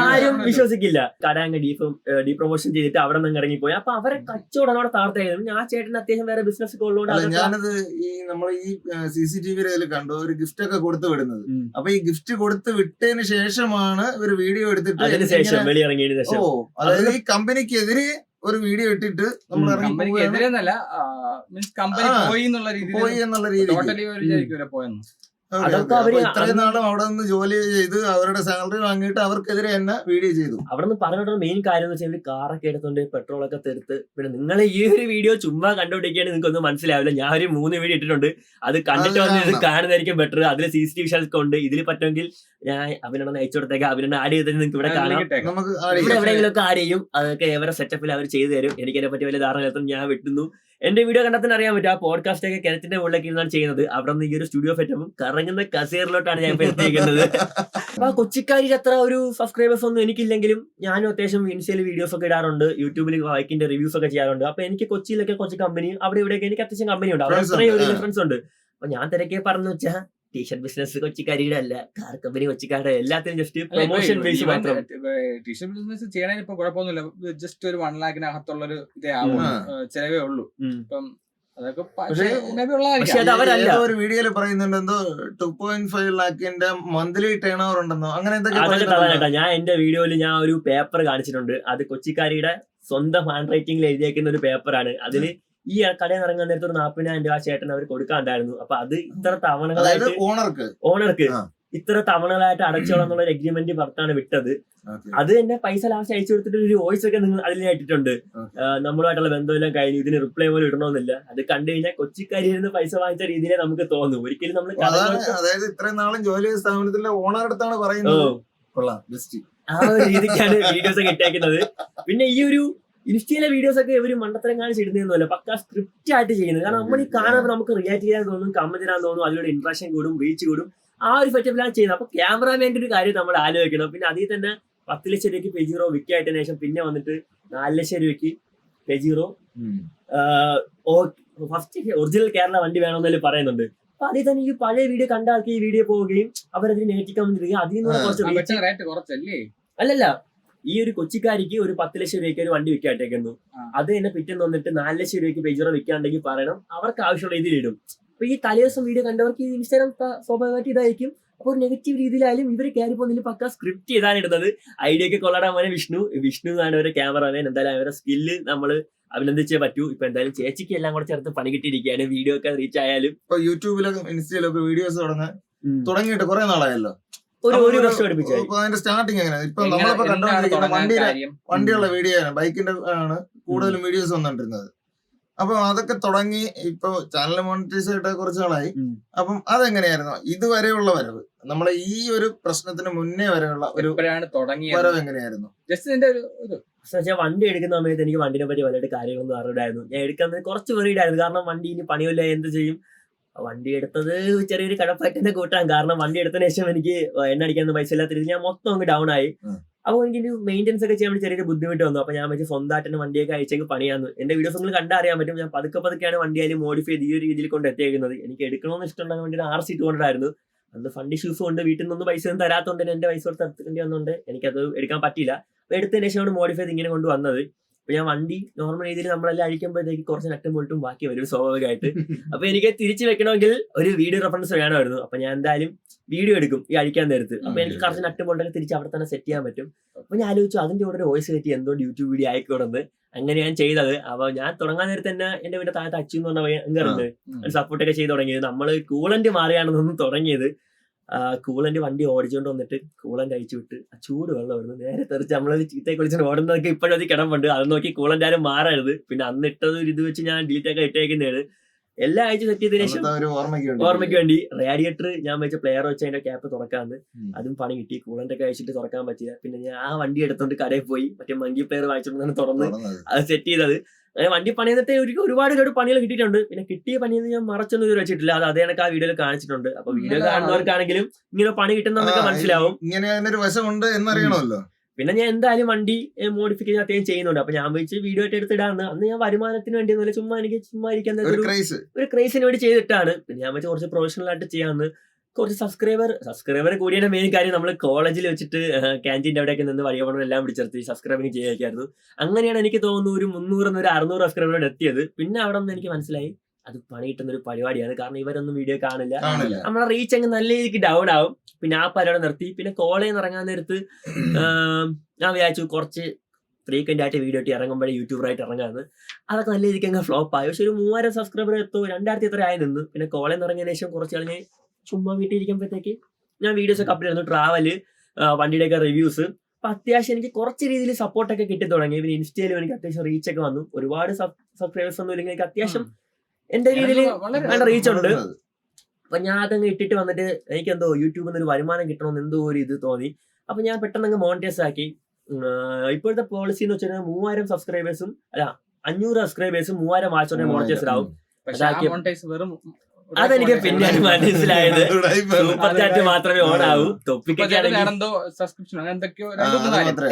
ആരും വിശ്വസിക്കില്ല. കട അങ്ങ് ഡീപ്രൊമോഷൻ ചെയ്തിട്ട് അവിടെ നിന്ന് ഇറങ്ങിപ്പോയി. അപ്പൊ അവരെ കച്ചവടം അവിടെ താർത്തായിരുന്നു. ആ ചേട്ടന് അത്യാവശ്യം വേറെ ബിസിനസ് ഒക്കെ ഉള്ളതുകൊണ്ട് ഞാനത് ഈ നമ്മൾ ഈ CCTV കണ്ടു ഒരു ഗിഫ്റ്റ് ഒക്കെ കൊടുത്തു വിടുന്നത്. അപ്പൊ ഈ ഗിഫ്റ്റ് കൊടുത്ത് വിട്ടതിന് ശേഷമാണ് ഒരു വീഡിയോ എടുത്തിട്ട് അതിന് ശേഷം വെളിയിറങ്ങിയതിന് ശേഷം അതായത് ഈ കമ്പനിക്കെതിരെ ഒരു വീഡിയോ ഇട്ടിട്ട് നമ്മൾ പോയി എന്നുള്ള രീതിയിൽ ഇത്രയും നാളും അവിടെ നിന്ന് ജോലി ചെയ്ത് അവരുടെ സാലറി വാങ്ങിയിട്ട് അവർക്കെതിരെ തന്നെ വീഡിയോ ചെയ്തു. അവിടെ നിന്ന് പറഞ്ഞിട്ട് മെയിൻ കാര്യം എന്ന് വെച്ചാൽ കാറൊക്കെ എടുത്തോണ്ട് പെട്രോളൊക്കെ തെടുത്ത്. പിന്നെ നിങ്ങൾ ഈ ഒരു വീഡിയോ ചുമ്മാ കണ്ടുപിടിക്കുകയാണെങ്കിൽ നിങ്ങൾക്ക് ഒന്നും മനസ്സിലാവില്ല. ഞാൻ ഒരു 3 വീഡിയോ ഇട്ടിട്ടുണ്ട്. അത് കണ്ടിട്ട് വന്ന് ഇത് കാണുന്നതായിരിക്കും ബെറ്റർ. അതിൽ CCTV വിഷ്വൽസ് ഒക്കെ ഉണ്ട്. ഇതിൽ പറ്റുമെങ്കിൽ ഞാൻ അഭിനന്ദനം അയച്ചു കൊടുത്തേക്ക്. അഭിനന്ദനം ആഡ് ചെയ്തിട്ട് നിങ്ങൾക്ക് ഇവിടെ കാണാം. ഇവിടെ എവിടെയെങ്കിലും ഒക്കെ ആഡ് ചെയ്യും. അതൊക്കെ എവരെ സെറ്റപ്പിൽ അവർ ചെയ്തു തരും. എനിക്ക് അതിനെ പറ്റി വലിയ ധാരണ ഞാൻ വിട്ടുന്നു. എന്റെ വീഡിയോ കണ്ടാൽ തന്നെ അറിയാൻ പറ്റും. ആ പോഡ്കാസ്റ്റ് ഒക്കെ കിണറ്റിന്റെ മുകളിലേക്ക് ഇരുന്നാണ് ചെയ്യുന്നത്. അവിടെ നിന്ന് ഈ ഒരു സ്റ്റുഡിയോ സെറ്റപ്പും കറങ്ങുന്ന കസേറിലോട്ടാണ് ഞാൻ എത്തിയിരിക്കുന്നത്. അപ്പൊ ആ കൊച്ചിക്കാരിൽ അത്ര ഒരു സബ്സ്ക്രൈബേഴ്സ് ഒന്നും എനിക്കില്ലെങ്കിലും ഞാനും അത്യാവശ്യം ഇൻസ്റ്റയിൽ വീഡിയോസ് ഒക്കെ ഇടാറുണ്ട്. യൂട്യൂബിൽ ബൈക്കിന്റെ റിവ്യൂസ് ഒക്കെ ചെയ്യാറുണ്ട്. അപ്പൊ എനിക്ക് കൊച്ചിയിലൊക്കെ കുറച്ച് കമ്പനി അവിടെ ഇവിടെയൊക്കെ എനിക്ക് അത്യാവശ്യം കമ്പനി ഉണ്ട്. അവിടെ അത്രയും ഒരു ഡിഫറൻസ് ഉണ്ട്. അപ്പൊ ഞാൻ തിരക്കെ പറഞ്ഞു വെച്ചാൽ ടീഷർട്ട് ബിസിനസ് കൊച്ചിക്കാരിയുടെ അല്ല, കാർ കമ്പനി കൊച്ചിക്കാരുടെ, എല്ലാത്തിനും ജസ്റ്റ് പ്രൊമോഷൻ ബേസ് മാത്രം. ടീഷർട്ട് ബിസിനസ് ചെയ്യണേ ഇപ്പൊ കുഴപ്പമൊന്നുമില്ല. ജസ്റ്റ് ഒരു 1 lakhനകത്തുള്ളൊരു ഇതേ ആവും, ചെലവേ ഉള്ളൂ. ഇപ്പം അതൊക്കെ പക്ഷേ maybe ഉള്ളതായിരിക്കാം. പക്ഷെ അത് അവരല്ല. ഏതോ ഒരു വീഡിയോയിൽ പറയുന്നുണ്ട് എന്തോ 2.5 ലാഖിന്റെ മന്ത്ലി ടേൺ ഓവർ ഉണ്ടെന്നോ അങ്ങനെ എന്തൊക്കെ അതൊക്കെ പറയുന്നുണ്ടല്ലോ. തള്ളാനേട്ടാ. ഞാൻ എന്റെ വീഡിയോയിൽ ഞാൻ ഒരു പേപ്പർ കാണിച്ചിട്ടുണ്ട്. അത് കൊച്ചിക്കാരിയുടെ സ്വന്തം ഹാൻഡ് റൈറ്റിംഗിൽ എഴുതിയേക്കുന്ന ഒരു പേപ്പറാണ്. അതില് ഈ കടയിൽ ഇറങ്ങാൻ നേരത്തെ ഒരു 40,000 രൂപ ചേട്ടൻ അവർ കൊടുക്കാണ്ടായിരുന്നു. അപ്പൊ അത് ഇത്ര അതായത് തവണകളായിട്ട് ഓണർക്ക് ആ. ഇത്ര തവണകളായിട്ട് അടച്ചോളം എന്നുള്ള ഒരു എഗ്രിമെന്റ് പുറത്താണ് വിട്ടത്. അത് തന്നെ പൈസ ലാസ്റ്റ് അയച്ചു കൊടുത്തിട്ട് ഒരു വോയിസ് ഒക്കെ നിങ്ങൾ അതിൽ ഇട്ടിട്ടുണ്ട്. നമ്മളുമായിട്ടുള്ള ബന്ധമെല്ലാം കഴിഞ്ഞു, ഇതിന് റിപ്ലൈ പോലും ഇടണമെന്നില്ല. അത് കണ്ടു കഴിഞ്ഞാൽ കൊച്ചിക്കാരിയിൽ നിന്ന് പൈസ വാങ്ങിച്ച രീതിയിലേ നമുക്ക് തോന്നും. ഒരിക്കലും നമ്മൾ അതായത് ഇത്രയും നാളും ജോലി ചെയ്ത സ്ഥാപനത്തിലെ ഓണർ അടുത്താണ് പറയുന്നത്. കൊള്ളാം, ബെസ്റ്റ്. ആ ഒരു രീതിക്കാണ് വീഡിയോസ് ഒക്കെ ഇട്ടേക്കുന്നത്. പിന്നെ ഈ ഒരു ഇൻസ്റ്റയിലെ വീഡിയോസ് ഒക്കെ ഇവര് മണ്ടത്തരം കാണിച്ചിടുന്നൊന്നുമല്ല, പക്ക സ്ക്രിപ്റ്റ് ആയിട്ട് ചെയ്യുന്നത്. കാരണം നമ്മൾ ഈ കാണുമ്പോൾ നമുക്ക് റിയാക്ട് ചെയ്യാൻ തോന്നും, കമന്റ് ചെയ്യാൻ തോന്നും, അതിലൂടെ ഇംപ്രഷൻ കൂടും, റീച്ച് കൂടും. ആ ഒരു സെറ്റപ്പിലാണ് ചെയ്യുന്നത്. അപ്പൊ ക്യാമറാമാൻ്റെ ഒരു കാര്യം നമ്മൾ ആലോചിക്കണം. പിന്നെ അതിൽ തന്നെ 10 ലക്ഷം രൂപയ്ക്ക് പെജീറോ വിൽക്കായിട്ടതിന് ശേഷം പിന്നെ വന്നിട്ട് 4 ലക്ഷം രൂപയ്ക്ക് പെജീറോ ഫസ്റ്റ് ഒറിജിനൽ കേരള വണ്ടി വേണമെന്നല്ലേ പറയുന്നുണ്ട്. അപ്പൊ അതിൽ തന്നെ ഈ പഴയ വീഡിയോ കണ്ട ആൾക്ക് ഈ വീഡിയോ പോവുകയും അവരതിന് നെഗറ്റീവ് കമന്റ് ഇടുകയും അതിൽ നിന്ന് കുറച്ച് റേറ്റ് കുറച്ചല്ലേ? അല്ലല്ല, ഈ ഒരു കൊച്ചിക്കാരിക്ക് ഒരു 10 ലക്ഷം രൂപയ്ക്ക് ഒരു വണ്ടി വിൽക്കാട്ടേക്കുന്നു. അത് തന്നെ പിറ്റേന്ന് വന്നിട്ട് 4 ലക്ഷം രൂപയ്ക്ക് പെജീറോ വിൽക്കാണ്ടെങ്കിൽ പറയണം, അവർക്ക് ആവശ്യമുള്ള ഇതിലിടും. അപ്പൊ ഈ തലേദിവസം വീഡിയോ കണ്ടവർക്ക് ഈ ഇൻസ്റ്റാഗ്രാം സ്വാഭാവികമായിട്ട് ഇതായിരിക്കും. അപ്പൊ ഒരു നെഗറ്റീവ് രീതിയിലായാലും ഇവര് കയറി പോകുന്നതിൽ പക്ക സ്ക്രിപ്റ്റ് ചെയ്താണ് ഇടുന്നത്. ഐഡിയ ഒക്കെ കൊള്ളാടാൻ പോലെ വിഷ്ണു ആണ് അവരുടെ ക്യാമറമാൻ. എന്തായാലും അവരുടെ സ്കില്ല് നമ്മൾ അഭിനന്ദിച്ചേ പറ്റൂ. ഇപ്പൊ എന്തായാലും ചേച്ചിക്ക് എല്ലാം കൂടെ ചേർത്ത് പണി കിട്ടിയിരിക്കുകയാണ്. വീഡിയോ ഒക്കെ റീച്ച് ആയാലും ഇപ്പൊ യൂട്യൂബിലൊക്കെ ഇൻസ്റ്റയിലൊക്കെ വീഡിയോസ് തുടങ്ങിയിട്ട് കുറെ നാളായല്ലോ. ഒരു വർഷം അടുപ്പിച്ചായി. അതിന്റെ സ്റ്റാർട്ടിങ് എങ്ങനെ? ഇപ്പൊ നമ്മളിപ്പോ കണ്ടുകൊണ്ടിരിക്കുന്ന വണ്ടിയുള്ള വീഡിയോ ആണ്, ബൈക്കിന്റെ ആണ് കൂടുതലും വീഡിയോസ് വന്നോണ്ടിരുന്നത്. അപ്പൊ അതൊക്കെ തുടങ്ങി ഇപ്പൊ ചാനൽ മോണിറ്റൈസ് ആയിട്ട് കുറച്ച് നാളായി. അപ്പം അതെങ്ങനെയായിരുന്നു ഇതുവരെയുള്ള വരവ്? നമ്മളെ ഈ ഒരു പ്രശ്നത്തിന് മുന്നേ വരെയുള്ള ഒരു വരവ് എങ്ങനെയായിരുന്നു? വണ്ടി എടുക്കുന്ന സമയത്ത് എനിക്ക് വണ്ടിനെ പറ്റി വലിയ കാര്യങ്ങളൊന്നും അറിയില്ലായിരുന്നു. ഞാൻ എടുക്കുന്നത് കുറച്ച് വെറിയിടായിരുന്നു. കാരണം വണ്ടി ഇനി പണിയില്ല, എന്ത് ചെയ്യും. വണ്ടി എടുത്തത് ചെറിയൊരു കടപ്പാറ്റിന്റെ കൂട്ടാൻ. കാരണം വണ്ടി എടുത്തതിന് ശേഷം എനിക്ക് എണ്ണ അടിക്കാൻ പൈസ ഇല്ലാത്ത രീതിയിൽ ഞാൻ മൊത്തം അങ്ങ് ഡൗൺ ആയി. അപ്പോൾ എനിക്ക് മെയിൻ്റെനൻസ് ഒക്കെ ചെയ്യാൻ വേണ്ടി ചെറിയൊരു ബുദ്ധിമുട്ട് വന്നു. അപ്പോൾ ഞാൻ വെച്ച് സ്വന്തമായിട്ട് വണ്ടിയൊക്കെ അയച്ചെങ്കിൽ പണിയാന്ന്. എന്റെ വീഡിയോസ് നിങ്ങൾ കണ്ടറിയാൻ പറ്റും. ഞാൻ പതുക്കെയാണ് വണ്ടി ആയാലും മോഡിഫൈ ചെയ്ത് ഈ ഒരു രീതിയിൽ കൊണ്ട് എത്തിയേക്കുന്നത്. എനിക്ക് എടുക്കണമെന്ന് ഇഷ്ടമുള്ള വണ്ടി RC 200 ആയിരുന്നു. അന്ന് ഫണ്ട് ഇഷ്യൂസ് കൊണ്ട് വീട്ടിൽ നിന്നൊന്നും പൈസ ഒന്നും തരാത്തതുകൊണ്ട് എന്റെ പൈസ കൊടുത്ത് എടുക്കേണ്ടി വന്നുകൊണ്ട് എനിക്കത് എടുക്കാൻ പറ്റില്ല. അപ്പോൾ എടുത്തതിന് ശേഷമാണ് മോഡിഫൈ ചെയ്ത് ഇങ്ങനെ കൊണ്ടുവന്നത്. അപ്പൊ ഞാൻ വണ്ടി നോർമൽ രീതിയിൽ നമ്മളെല്ലാം അഴിക്കുമ്പോഴത്തേക്ക് കുറച്ച് നട്ടും പൊട്ടും ബാക്കി വരും സ്വാഭാവികമായിട്ട്. അപ്പൊ എനിക്ക് തിരിച്ചു വെക്കണമെങ്കിൽ ഒരു വീഡിയോ റെഫറൻസ് വേണമായിരുന്നു. അപ്പൊ ഞാൻ എന്തായാലും വീഡിയോ എടുക്കും ഈ അഴിക്കാൻ നേരത്ത്. അപ്പൊ എനിക്ക് കുറച്ച് നട്ടും പൊട്ടൊക്കെ തിരിച്ച് അവിടെ തന്നെ സെറ്റ് ചെയ്യാൻ പറ്റും. അപ്പൊ ഞാൻ ആലോചിച്ചു അതിന്റെ കൂടെ ഒരു വോയിസ് കയറ്റി എന്തുകൊണ്ട് യൂട്യൂബ് വീഡിയോ ആയിക്കോടുന്നത്. അങ്ങനെ ഞാൻ ചെയ്തത്. അപ്പൊ ഞാൻ തുടങ്ങാൻ നേരത്തെ തന്നെ എന്റെ വീട്ടിൽ താഴത്ത് അച്ചു എന്ന് പറഞ്ഞ ഭയങ്കരണ്ട് സപ്പോർട്ടൊക്കെ ചെയ്ത് തുടങ്ങിയത്. നമ്മള് കൂളന്റ് മാറിയാണെന്നൊന്നും തുടങ്ങിയത്. കൂളന്റ് വണ്ടി ഓടിച്ചുകൊണ്ട് വന്നിട്ട് കൂളന്റ് അയച്ചു വിട്ട് ആ ചൂട് വെള്ളമായിരുന്നു നേരെ തെറിച്ച് നമ്മളത് ചീത്തയെ കുളിച്ചിട്ട് ഓടുന്നതൊക്കെ ഇപ്പോഴും അത് കിടപ്പുണ്ട്. അത് നോക്കി കൂളന്റ് ആരും മാറരുത്. പിന്നെ അന്ന് ഇട്ടത് ഒരു ഇത് വെച്ച് ഞാൻ ഡിലീറ്റ് ഒക്കെ ഇട്ടേക്കുന്നതാണ്. എല്ലാം അയച്ചു സെറ്റ് ചെയ്തതിനു ശേഷം ഓർമ്മയ്ക്ക് വേണ്ടി റേഡിയേറ്റർ ഞാൻ വെച്ച പ്ലെയർ വെച്ച് അതിന്റെ ക്യാപ്പ് തുറക്കാന്ന്. അതും പണി കിട്ടി. കൂളന്റ് ഒക്കെ അയച്ചിട്ട് തുറക്കാൻ പറ്റില്ല. പിന്നെ ഞാൻ ആ വണ്ടി എടുത്തോണ്ട് കടയിൽ പോയി മറ്റേ മങ്കി പ്ലെയർ വാങ്ങിച്ചോണ്ടാണ് തുറന്ന് അത് സെറ്റ് ചെയ്തത്. അങ്ങനെ വണ്ടി പണിയെന്നിട്ട് ഒരുപാട് പണികൾ കിട്ടിയിട്ടുണ്ട്. പിന്നെ കിട്ടിയ പണിയെന്ന് ഞാൻ മറച്ചൊന്നും ഇതുവരെ വെച്ചിട്ടില്ല. അത് അതേ കണക്ക് ആ വീഡിയോയിൽ കാണിച്ചിട്ടുണ്ട്. അപ്പൊ വീഡിയോ കാണുന്നവർക്കാണെങ്കിലും ഇങ്ങനെ പണി കിട്ടുന്നതൊക്കെ മനസ്സിലാവും. ഇങ്ങനെ ഒരു വശമുണ്ട് എന്നറിയണമല്ലോ. പിന്നെ ഞാൻ എന്തായാലും വണ്ടി മോഡിഫിക്കേഷൻ അത്യാവശ്യം ചെയ്യുന്നുണ്ട്. അപ്പൊ ഞാൻ വെച്ച് വീഡിയോ ആയിട്ട് എടുത്തിടാന്ന്. അന്ന് ഞാൻ വരുമാനത്തിന് വേണ്ടി ഒന്നുമില്ല, ചുമ്മാ ഇരിക്കാൻ ഒരു ക്രൈസിന് വേണ്ടി ചെയ്തിട്ടാണ്. പിന്നെ ഞാൻ വെച്ച് കുറച്ച് പ്രൊഫഷണൽ ആയിട്ട് ചെയ്യാന്ന്. കുറച്ച് സബ്സ്ക്രൈബർ കൂടിയ മെയിൻ കാര്യം നമ്മൾ കോളേജിൽ വെച്ചിട്ട് ക്യാൻറ്റീൻ്റെ അവിടെയൊക്കെ നിന്ന് വഴിയോടെ എല്ലാം പിടിച്ചെടുത്ത് സബ്സ്ക്രൈബിങ് ചെയ്യായിരുന്നു. അങ്ങനെയാണ് എനിക്ക് തോന്നുന്നു ഒരു 300 ഒരു 600 സബ്സ്ക്രൈബറോട് എത്തിയത്. പിന്നെ അവിടെ നിന്ന് എനിക്ക് മനസ്സിലായി അത് പണി കിട്ടുന്ന ഒരു പരിപാടിയാണ്. കാരണം ഇവരൊന്നും വീഡിയോ കാണില്ല, നമ്മളെ റീച്ച് അങ്ങ് നല്ല രീതിക്ക് ഡൗൺ ആവും. പിന്നെ ആ പരിപാടി നിർത്തി. പിന്നെ കോളേജിൽ നിന്ന് ഇറങ്ങാൻ നേരത്ത് ഞാൻ വിചാരിച്ചു കുറച്ച് ഫ്രീക്വന്റ് ആയിട്ട് വീഡിയോ ഇട്ട് ഇറങ്ങുമ്പോഴേ യൂട്യൂബറായിട്ട് ഇറങ്ങാന്ന്. അതൊക്കെ നല്ല രീതിക്ക് അങ്ങ് ഫ്ലോപ്പ് ആയി. പക്ഷെ ഒരു 3000 സബ്സ്ക്രൈബർ എത്തോ 2000 എത്ര ആയി നിന്ന്. പിന്നെ കോളേജിൽ നിന്ന് ഇറങ്ങിയതിനു ശേഷം കുറച്ച് കളഞ്ഞ് ചുമ്മാ വീട്ടിൽ ഇരിക്കുമ്പോഴത്തേക്ക് ഞാൻ വീഡിയോസ് ഒക്കെ അപ്ലോഡ് ചെയ്യുന്നു. ട്രാവല്, വണ്ടിയുടെയൊക്കെ റിവ്യൂസ്. അപ്പൊ അത്യാവശ്യം എനിക്ക് കുറച്ച് രീതിയിൽ സപ്പോർട്ടൊക്കെ കിട്ടി തുടങ്ങി. പിന്നെ ഇൻസ്റ്റയിലും എനിക്ക് അത്യാവശ്യം റീച്ച് ഒക്കെ വന്നു. ഒരുപാട് സബ്സ്ക്രൈബേഴ്സ് ഒന്നും ഇല്ലെങ്കിൽ എനിക്ക് അത്യാവശ്യം എന്റെ രീതിയിൽ നല്ല റീച്ച് ഉണ്ട്. അപ്പൊ ഞാൻ അതങ്ങ് ഇട്ടിട്ട് വന്നിട്ട് എനിക്ക് എന്തോ യൂട്യൂബിൽ നിന്ന് ഒരു വരുമാനം കിട്ടണമെന്ന് എന്തോ ഒരു ഇത് തോന്നി. അപ്പൊ ഞാൻ പെട്ടെന്ന് അങ്ങ് മോണിറ്റൈസ് ആക്കി. ഇപ്പോഴത്തെ പോളിസി എന്ന് വെച്ചാൽ 3000 സബ്സ്ക്രൈബേഴ്സും 500 സബ്സ്ക്രൈബേഴ്സും 3000 വാച്ച് മോണിറ്റൈസ് ആവും. അതെനിക്ക് പിന്നെയാണ് മനസ്സിലായത്. സൂപ്പർ ചാറ്റ് മാത്രമേ ഓൺ ആവൂ.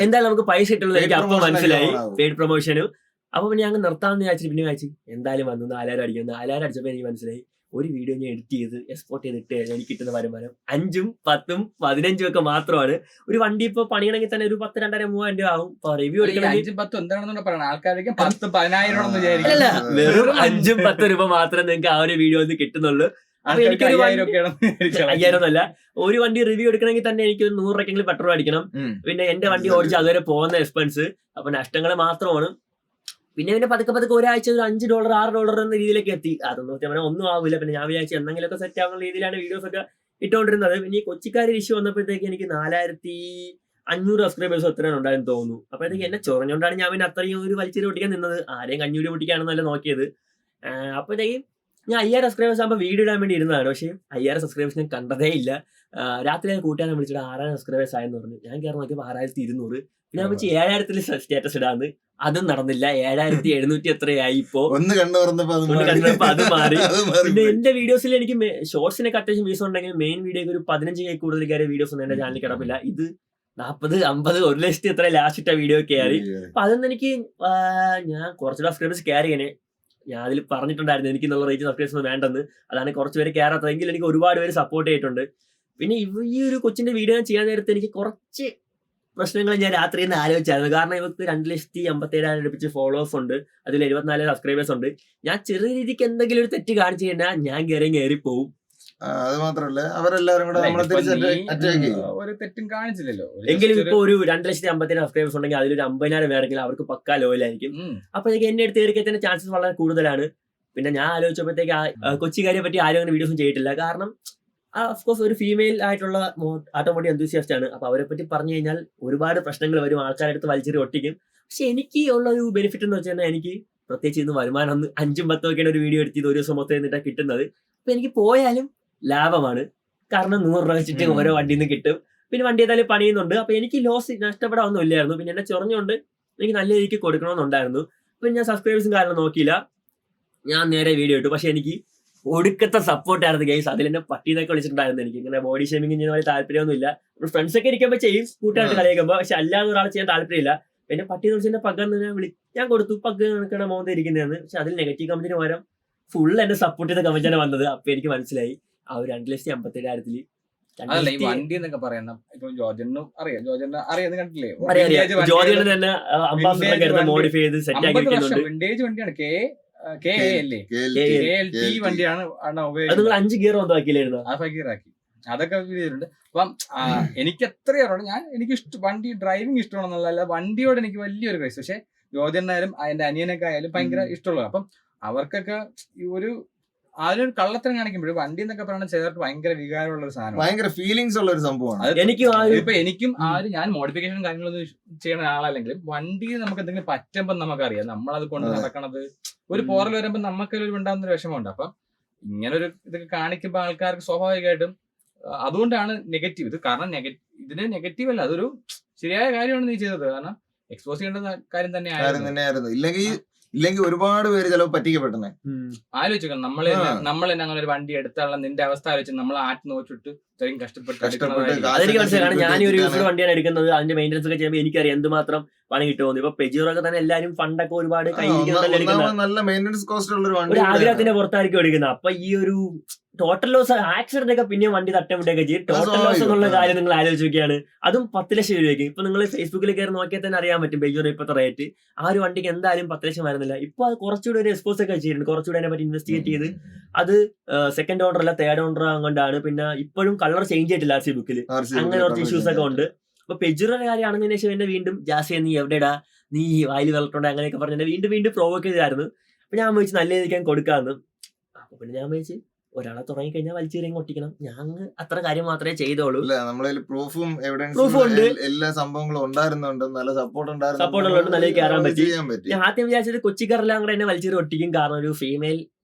എന്തായാലും നമുക്ക് പൈസ കിട്ടുള്ളത് എനിക്ക് അപ്പം മനസ്സിലായി, പെയ്ഡ് പ്രൊമോഷനും. അപ്പൊ പിന്നെ ഞങ്ങൾ നിർത്താമെന്ന് വിചാരിച്ചിട്ട് പിന്നെ വിചാരിച്ചു എന്തായാലും വന്നു 4000 അടിക്കും. 4000 അടിച്ചപ്പോ എനിക്ക് മനസ്സിലായി ഒരു വീഡിയോ ഞാൻ എഡിറ്റ് ചെയ്ത് എക്സ്പോർട്ട് ചെയ്തിട്ട് എനിക്ക് കിട്ടുന്ന വരുമാനം 5ഉം 10ഉം 15ഉം ഒക്കെ മാത്രമാണ്. ഒരു വണ്ടി ഇപ്പൊ പണിയണമെങ്കിൽ തന്നെ ഒരു 10, 2,500, 3,000 രൂപ ആവും. ഇപ്പൊ റിവ്യൂ എടുക്കണമെങ്കിൽ 5ഉം 10ഉം എന്താണെന്ന് പറയണം. ആൾക്കാർക്ക് 10, 10,000 അല്ല, വെറും 5ഉം 10 രൂപ മാത്രമേ നിങ്ങൾക്ക് ആ ഒരു വീഡിയോ കിട്ടുന്നുള്ളൂ. അപ്പൊ എനിക്കൊരു 5,000 ഒന്നല്ല, ഒരു വണ്ടി റിവ്യൂ എടുക്കണമെങ്കിൽ തന്നെ എനിക്ക് 100 രൂപയ്ക്കെങ്കിലും പെട്രോൾ അടിക്കണം. പിന്നെ എന്റെ വണ്ടി ഓടിച്ച് അതുവരെ പോകുന്ന എക്സ്പെൻസ്, അപ്പൊ നഷ്ടങ്ങൾ മാത്രമാണ്. പിന്നെ പതുക്കെ ഒരാഴ്ച ഒരു $5, $6 എന്ന രീതിയിലേക്ക് എത്തി. അതൊന്നും ഒന്നും ആവില്ല. പിന്നെ ഞാൻ വിചാരിച്ചു എന്തെങ്കിലുമൊക്കെ സെറ്റ് ആവുന്ന രീതിയിലാണ് വീഡിയോസ് ഒക്കെ ഇട്ടുകൊണ്ടിരുന്നത്. പിന്നെ ഈ കൊച്ചിക്കാരി ഇഷ്യൂ വന്നപ്പോഴത്തേക്ക് എനിക്ക് 4,500 സബ്സ്ക്രൈബേഴ്സ് എത്രയാണ് ഉണ്ടായെന്ന് തോന്നുന്നു. അപ്പോഴത്തേക്ക് എന്നെ ചൊറഞ്ഞുകൊണ്ടാണ് ഞാൻ പിന്നെ അത്രയും ഒരു വലിച്ചെറി പൊട്ടിക്കാൻ നിന്നത്. ആരെയും കഞ്ഞൂരി പൊട്ടിക്കാണെന്നല്ല നോക്കിയത്. അപ്പോഴത്തേക്കും ഞാൻ 5,000 സബ്സ്ക്രൈബേഴ്സ് ആകുമ്പോൾ വീഡിയോ ഇടാൻ വേണ്ടി ഇരുന്നതാണ്. പക്ഷേ 5,000 സബ്സ്ക്രൈബേഴ്സ് ഞാൻ കണ്ടതേ ഇല്ല. രാത്രി ഞാൻ കൂട്ടുകാരെ വിളിച്ചിട്ട് 6,000 സബ്സ്ക്രൈബേഴ്സ് ആയെന്ന് പറഞ്ഞു. ഞാൻ കയറി നോക്കിയപ്പോൾ 6,200. പിന്നെ ഞാൻ വെച്ച് 7,000 സ്റ്റാറ്റസ് ഇടാന്ന്. അതും നടന്നില്ല. 7,700 എത്രയായി ഇപ്പോ. ഒന്ന് കണ്ടുപറന്നപ്പോ അത് മാറി. പിന്നെ എന്റെ വീഡിയോസിൽ എനിക്ക് ഷോർട്സിനൊക്കെ അത്യാവശ്യം വ്യൂസ് ഉണ്ടെങ്കിൽ മെയിൻ വീഡിയോക്ക് ഒരു 15K കൂടുതൽ കയറിയ വീഡിയോസ് ഒന്നും എന്റെ ചാനലിൽ കിടപ്പില്ല. ഇത് 40, 50, 1 ലക്ഷത്തി എത്ര ലാസ്റ്റ് ഇട്ട വീഡിയോ കയറി. അപ്പൊ അതൊന്നും എനിക്ക് ഞാൻ കുറച്ച് സബ്സ്ക്രൈബേഴ്സ് കയറിയനെ. ഞാൻ അതിൽ പറഞ്ഞിട്ടുണ്ടായിരുന്നു എനിക്ക് എന്നുള്ള റേഞ്ച് സബ്സ്ക്രൈബേഴ്സ് ഒന്നും വേണ്ടെന്ന്. അതാണ് കുറച്ച് പേര് കയറാത്തതെങ്കിൽ എനിക്ക് ഒരുപാട് പേര് സപ്പോർട്ട് ചെയ്തിട്ടുണ്ട്. പിന്നെ ഈ ഒരു കൊച്ചിന്റെ വീഡിയോ ഞാൻ ചെയ്യാൻ നേരത്തെ എനിക്ക് കുറച്ച് പ്രശ്നങ്ങൾ ഞാൻ രാത്രി നിന്ന് ആലോചിച്ചായിരുന്നു. കാരണം ഇവർക്ക് 2,57,000 അടുപ്പിച്ച് ഫോളോവേഴ്സ് ഉണ്ട്, അതിൽ 74 സബ്സ്ക്രൈബേഴ്സ് ഉണ്ട്. ഞാൻ ചെറിയ രീതിക്ക് എന്തെങ്കിലും ഒരു തെറ്റ് കാണിച്ചു കഴിഞ്ഞാൽ ഞാൻ കയറി പോകും. അത് മാത്രല്ല അവരെല്ലാരും കൂടെ നമ്മളെ ഒരു തെറ്റും കാണിച്ചില്ലല്ലോ. എങ്കിലും ഇപ്പൊ ഒരു 2,57,000 സബ്സ്ക്രൈബേഴ്സ് ഉണ്ടെങ്കിൽ അതിലൊരു 50,000 പേരെങ്കിലും അവർക്ക് പക്കാ ലോയിലായിരിക്കും. അപ്പോഴത്തേക്ക് എന്നെ എടുത്ത് കയറിക്കത്തിന് ചാൻസസ് വളരെ കൂടുതലാണ്. പിന്നെ ഞാൻ ആലോചിച്ചപ്പോഴത്തേക്ക് കൊച്ചിക്കാരിയെ പറ്റി ആരും അങ്ങനെ വീഡിയോസും ചെയ്തിട്ടില്ല. കാരണം ഓഫ്കോഴ്സ് ഒരു ഫീമെയിൽ ആയിട്ടുള്ള ഓട്ടോമോട്ടീവ് എന്തൂസിയാസ്റ്റ് ആണ്. അപ്പൊ അവരെ പറ്റി പറഞ്ഞു കഴിഞ്ഞാൽ ഒരുപാട് പ്രശ്നങ്ങൾ വരും, ആൾക്കാരെടുത്ത് വലിച്ചെറി ഒട്ടിക്കും. പക്ഷെ എനിക്ക് ഉള്ള ഒരു ബെനിഫിറ്റ് എന്ന് വെച്ചാൽ എനിക്ക് പ്രത്യേകിച്ച് ഇന്ന് വരുമാനം 5ഉം 10ഉം ഒക്കെയാണ് ഒരു വീഡിയോ എടുത്ത് ഒരു ദിവസം മൊത്തം എന്നിട്ടാണ് കിട്ടുന്നത്. അപ്പൊ എനിക്ക് പോയാലും ലാഭമാണ്. കാരണം 100 രൂപ വെച്ചിട്ട് ഓരോ വണ്ടിയിൽ നിന്ന് കിട്ടും. പിന്നെ വണ്ടി ഏതായാലും പണിയുന്നുണ്ട്. അപ്പൊ എനിക്ക് നഷ്ടപ്പെടാനൊന്നും ഇല്ലായിരുന്നു. പിന്നെ എന്നെ ചൊറഞ്ഞുകൊണ്ട് എനിക്ക് നല്ല രീതിക്ക് കൊടുക്കണമെന്നുണ്ടായിരുന്നു. പിന്നെ ഞാൻ സബ്സ്ക്രൈബേഴ്സും കാരണം നോക്കിയില്ല, ഞാൻ നേരെ വീഡിയോ ഇട്ടു. പക്ഷെ എനിക്ക് ഒടുക്കത്തെ സപ്പോർട്ടായിരുന്നു ഗൈസ്. അതിൽ എന്നെ പട്ടീന്നൊക്കെ വിളിച്ചിട്ടുണ്ടായിരുന്നു. എനിക്ക് ഇങ്ങനെ ബോഡി ഷേമിങ് ചെയ്യുന്ന പോലെ താല്പര്യമൊന്നുമില്ല. ഫ്രണ്ട്സ് ഒക്കെ ഇരിക്കുമ്പോൾ ചെയ്യും, കൂട്ടുകാരായിട്ട് കളിയാക്കുമ്പോൾ. പക്ഷെ അല്ലാതെ ഒരാൾ ചെയ്യാൻ താല്പര്യമില്ല. പിന്നെ പട്ടി വിളിച്ചെന്നെ പഗ്ഗെന്ന് ഞാൻ കൊടുത്തു, പഗ് കണക്കണ മോന്ത ഇരിക്കുന്നതെന്ന്. പക്ഷെ അതിൽ നെഗറ്റീവ് കമന്റിന് പകരം ഫുൾ എന്നെ സപ്പോർട്ട് ചെയ്ത കമന്റാണ് വന്നത്. അപ്പൊ എനിക്ക് മനസ്സിലായി ആ ഒരു 2,57,000 അതല്ല ഈ വണ്ടി എന്നൊക്കെ പറയുന്ന ഇപ്പൊ ജോർജനും അറിയാം, അറിയാന്ന് കണ്ടില്ലേ? ജോർജന് തന്നെ അംബാസഡർ മോഡിഫൈ ചെയ്ത് സെറ്റ് ആക്കി വെക്കുന്നുണ്ട്. വിന്റേജ് വണ്ടിയാണ്, KLT വണ്ടിയാണ്. അത് നിങ്ങൾ 5 ഗിയർ ഒന്നും ആക്കിയില്ലായിരുന്നു? 5 ഗിയർ ആക്കി. അതൊക്കെ ചെയ്തിട്ടുണ്ട്. അപ്പം എനിക്ക് എത്രയാണ് എനിക്ക് വണ്ടി ഡ്രൈവിംഗ് ഇഷ്ടമാണെന്നുള്ള വണ്ടിയോട് എനിക്ക് വലിയൊരു ക്രൈസ്. പക്ഷെ ജോർജനായാലും എന്റെ അനിയനൊക്കെ ആയാലും ഭയങ്കര ഇഷ്ടമുള്ളത്. അപ്പം അവർക്കൊക്കെ ഈ ഒരു ആരും കള്ളത്തരം കാണിക്കുമ്പോഴും വണ്ടി എന്നൊക്കെ പറയുന്നത് ചിലർക്ക് ഭയങ്കര വികാരമുള്ള ഒരു സാധനം, ഭയങ്കര ഫീലിങ്സ് ഉള്ള ഒരു സംഭവമാണ്. എനിക്കും ഞാൻ മോഡിഫിക്കേഷൻ കാര്യങ്ങളൊന്നും ചെയ്യുന്ന ആളല്ലെങ്കിലും വണ്ടി നമുക്ക് എന്തെങ്കിലും പറ്റുമ്പോൾ നമുക്കറിയാം നമ്മളത് കൊണ്ട് നടക്കണത്. ഒരു പോറൽ വരുമ്പോൾ നമുക്കൊരു ഉണ്ടാകുന്ന ഒരു വിഷമമുണ്ട്. അപ്പം ഇങ്ങനൊരു ഇതൊക്കെ കാണിക്കുമ്പോൾ ആൾക്കാർക്ക് സ്വാഭാവികമായിട്ടും അതുകൊണ്ടാണ് നെഗറ്റീവ്. ഇത് കാരണം ഇതിന് നെഗറ്റീവ് അല്ല, അതൊരു ശരിയായ കാര്യമാണ് നീ ചെയ്തത്. കാരണം എക്സ്പോസ് ചെയ്യേണ്ട കാര്യം തന്നെയായിരുന്നു. ഇല്ലെങ്കിൽ ഒരുപാട് പേര് ചിലപ്പോൾ പറ്റിക്കപ്പെട്ടെ. ആലോചിക്കണം, നമ്മൾ തന്നെ അങ്ങനെ ഒരു വണ്ടി എടുത്താലുള്ള നിന്റെ അവസ്ഥ ആലോചിച്ച് നമ്മൾ ആറ്റി നോക്കിട്ട് ഇത്രയും കഷ്ടപ്പെട്ട്. അതെനിക്ക് മനസ്സിലാണ്. ഞാൻ ഒരു വണ്ടിയാണ് എടുക്കുന്നത്, അതിന്റെ മെയിൻ്റെനൻസ് ഒക്കെ ചെയ്യുമ്പോൾ എനിക്കറിയാം എന്തുമാത്രം പണി കിട്ടുമെന്ന്. ഇപ്പൊ പെജിറോ ഒക്കെ തന്നെ എല്ലാരും ഫണ്ടൊക്കെ ഒരുപാട് നല്ല മെയിൻ്റെനൻസ് കോസ്റ്റ് ഉള്ള ഒരു ആഗ്രഹത്തിന്റെ പുറത്തായിരിക്കും എടുക്കുന്നത്. അപ്പൊ ഈ ഒരു ടോട്ടൽ ലോസ്, ആക്സിഡന്റ് ഒക്കെ പിന്നെ വണ്ടി തട്ടമിട്ടൊക്കെ ചെയ്യും. ടോട്ടൽ ലോസ് എന്നുള്ള കാര്യം നിങ്ങൾ ആലോചിച്ച് നോക്കിയാണ്, അതും 10 ലക്ഷം രൂപയ്ക്ക്. ഇപ്പൊ നിങ്ങൾ ഫേസ്ബുക്കിൽ കയറി നോക്കിയാൽ തന്നെ അറിയാൻ പറ്റും പെജിറോ ഇപ്പോഴത്തെ റേറ്റ്. ആ ഒരു വണ്ടിക്ക് എന്തായാലും 10 ലക്ഷം വരുന്നില്ല. ഇപ്പൊ അത് കുറച്ചുകൂടി ഒരു എക്സ്പോസ് ഒക്കെ ചെയ്തിട്ടുണ്ട്, കുറച്ചുകൂടി അതിനെ പറ്റി ഇൻവെസ്റ്റിഗേറ്റ് ചെയ്ത്. അത് സെക്കൻഡ് ഓണർ അല്ല തേർഡ് ഓണർ കൊണ്ടാണ്. പിന്നെ ഇപ്പോഴും കളർ ചേഞ്ച് ആയിട്ടില്ല RC ബുക്കിൽ. അങ്ങനെ കുറച്ച് ഇഷ്യൂസ് ഒക്കെ ഉണ്ട്. അപ്പൊ പെജിറോയുടെ കാര്യമാണെന്നതിന് ശേഷം എന്നെ വീണ്ടും ജാസിയ നീ എവിടെടാ, നീ വായിൽ വളർത്തോണ്ട് അങ്ങനെയൊക്കെ പറഞ്ഞ് എന്നെ വീണ്ടും പ്രൊവോക്ക് ചെയ്തായിരുന്നു. അപ്പൊ ഞാൻ വിളിച്ച് നല്ല രീതിക്ക് കൊടുക്കാമെന്ന്. അപ്പൊ പിന്നെ ഞാൻ വിളിച്ച് ഒരാളെ തുടങ്ങി കഴിഞ്ഞാൽ വലിച്ചെറിയും ഒട്ടിക്കണം. ഞാൻ അത്ര കാര്യം മാത്രമേ ചെയ്തോളൂ. നമ്മളതിൽ പ്രൂഫും എവിഡൻസും എല്ലാ സംഭവങ്ങളും ഉണ്ടായിരുന്നുണ്ട്. നല്ല സപ്പോർട്ട് ഉള്ളതുകൊണ്ട് നല്ല കയറാൻ പറ്റി. ഞാൻ ആദ്യം വിചാരിച്ചത് കൊച്ചിക്കാരെല്ലാം കൂടെ എന്നെ വലിച്ചെറി ഒട്ടിക്കും. കാരണം ഒരു ഫീമെയിൽ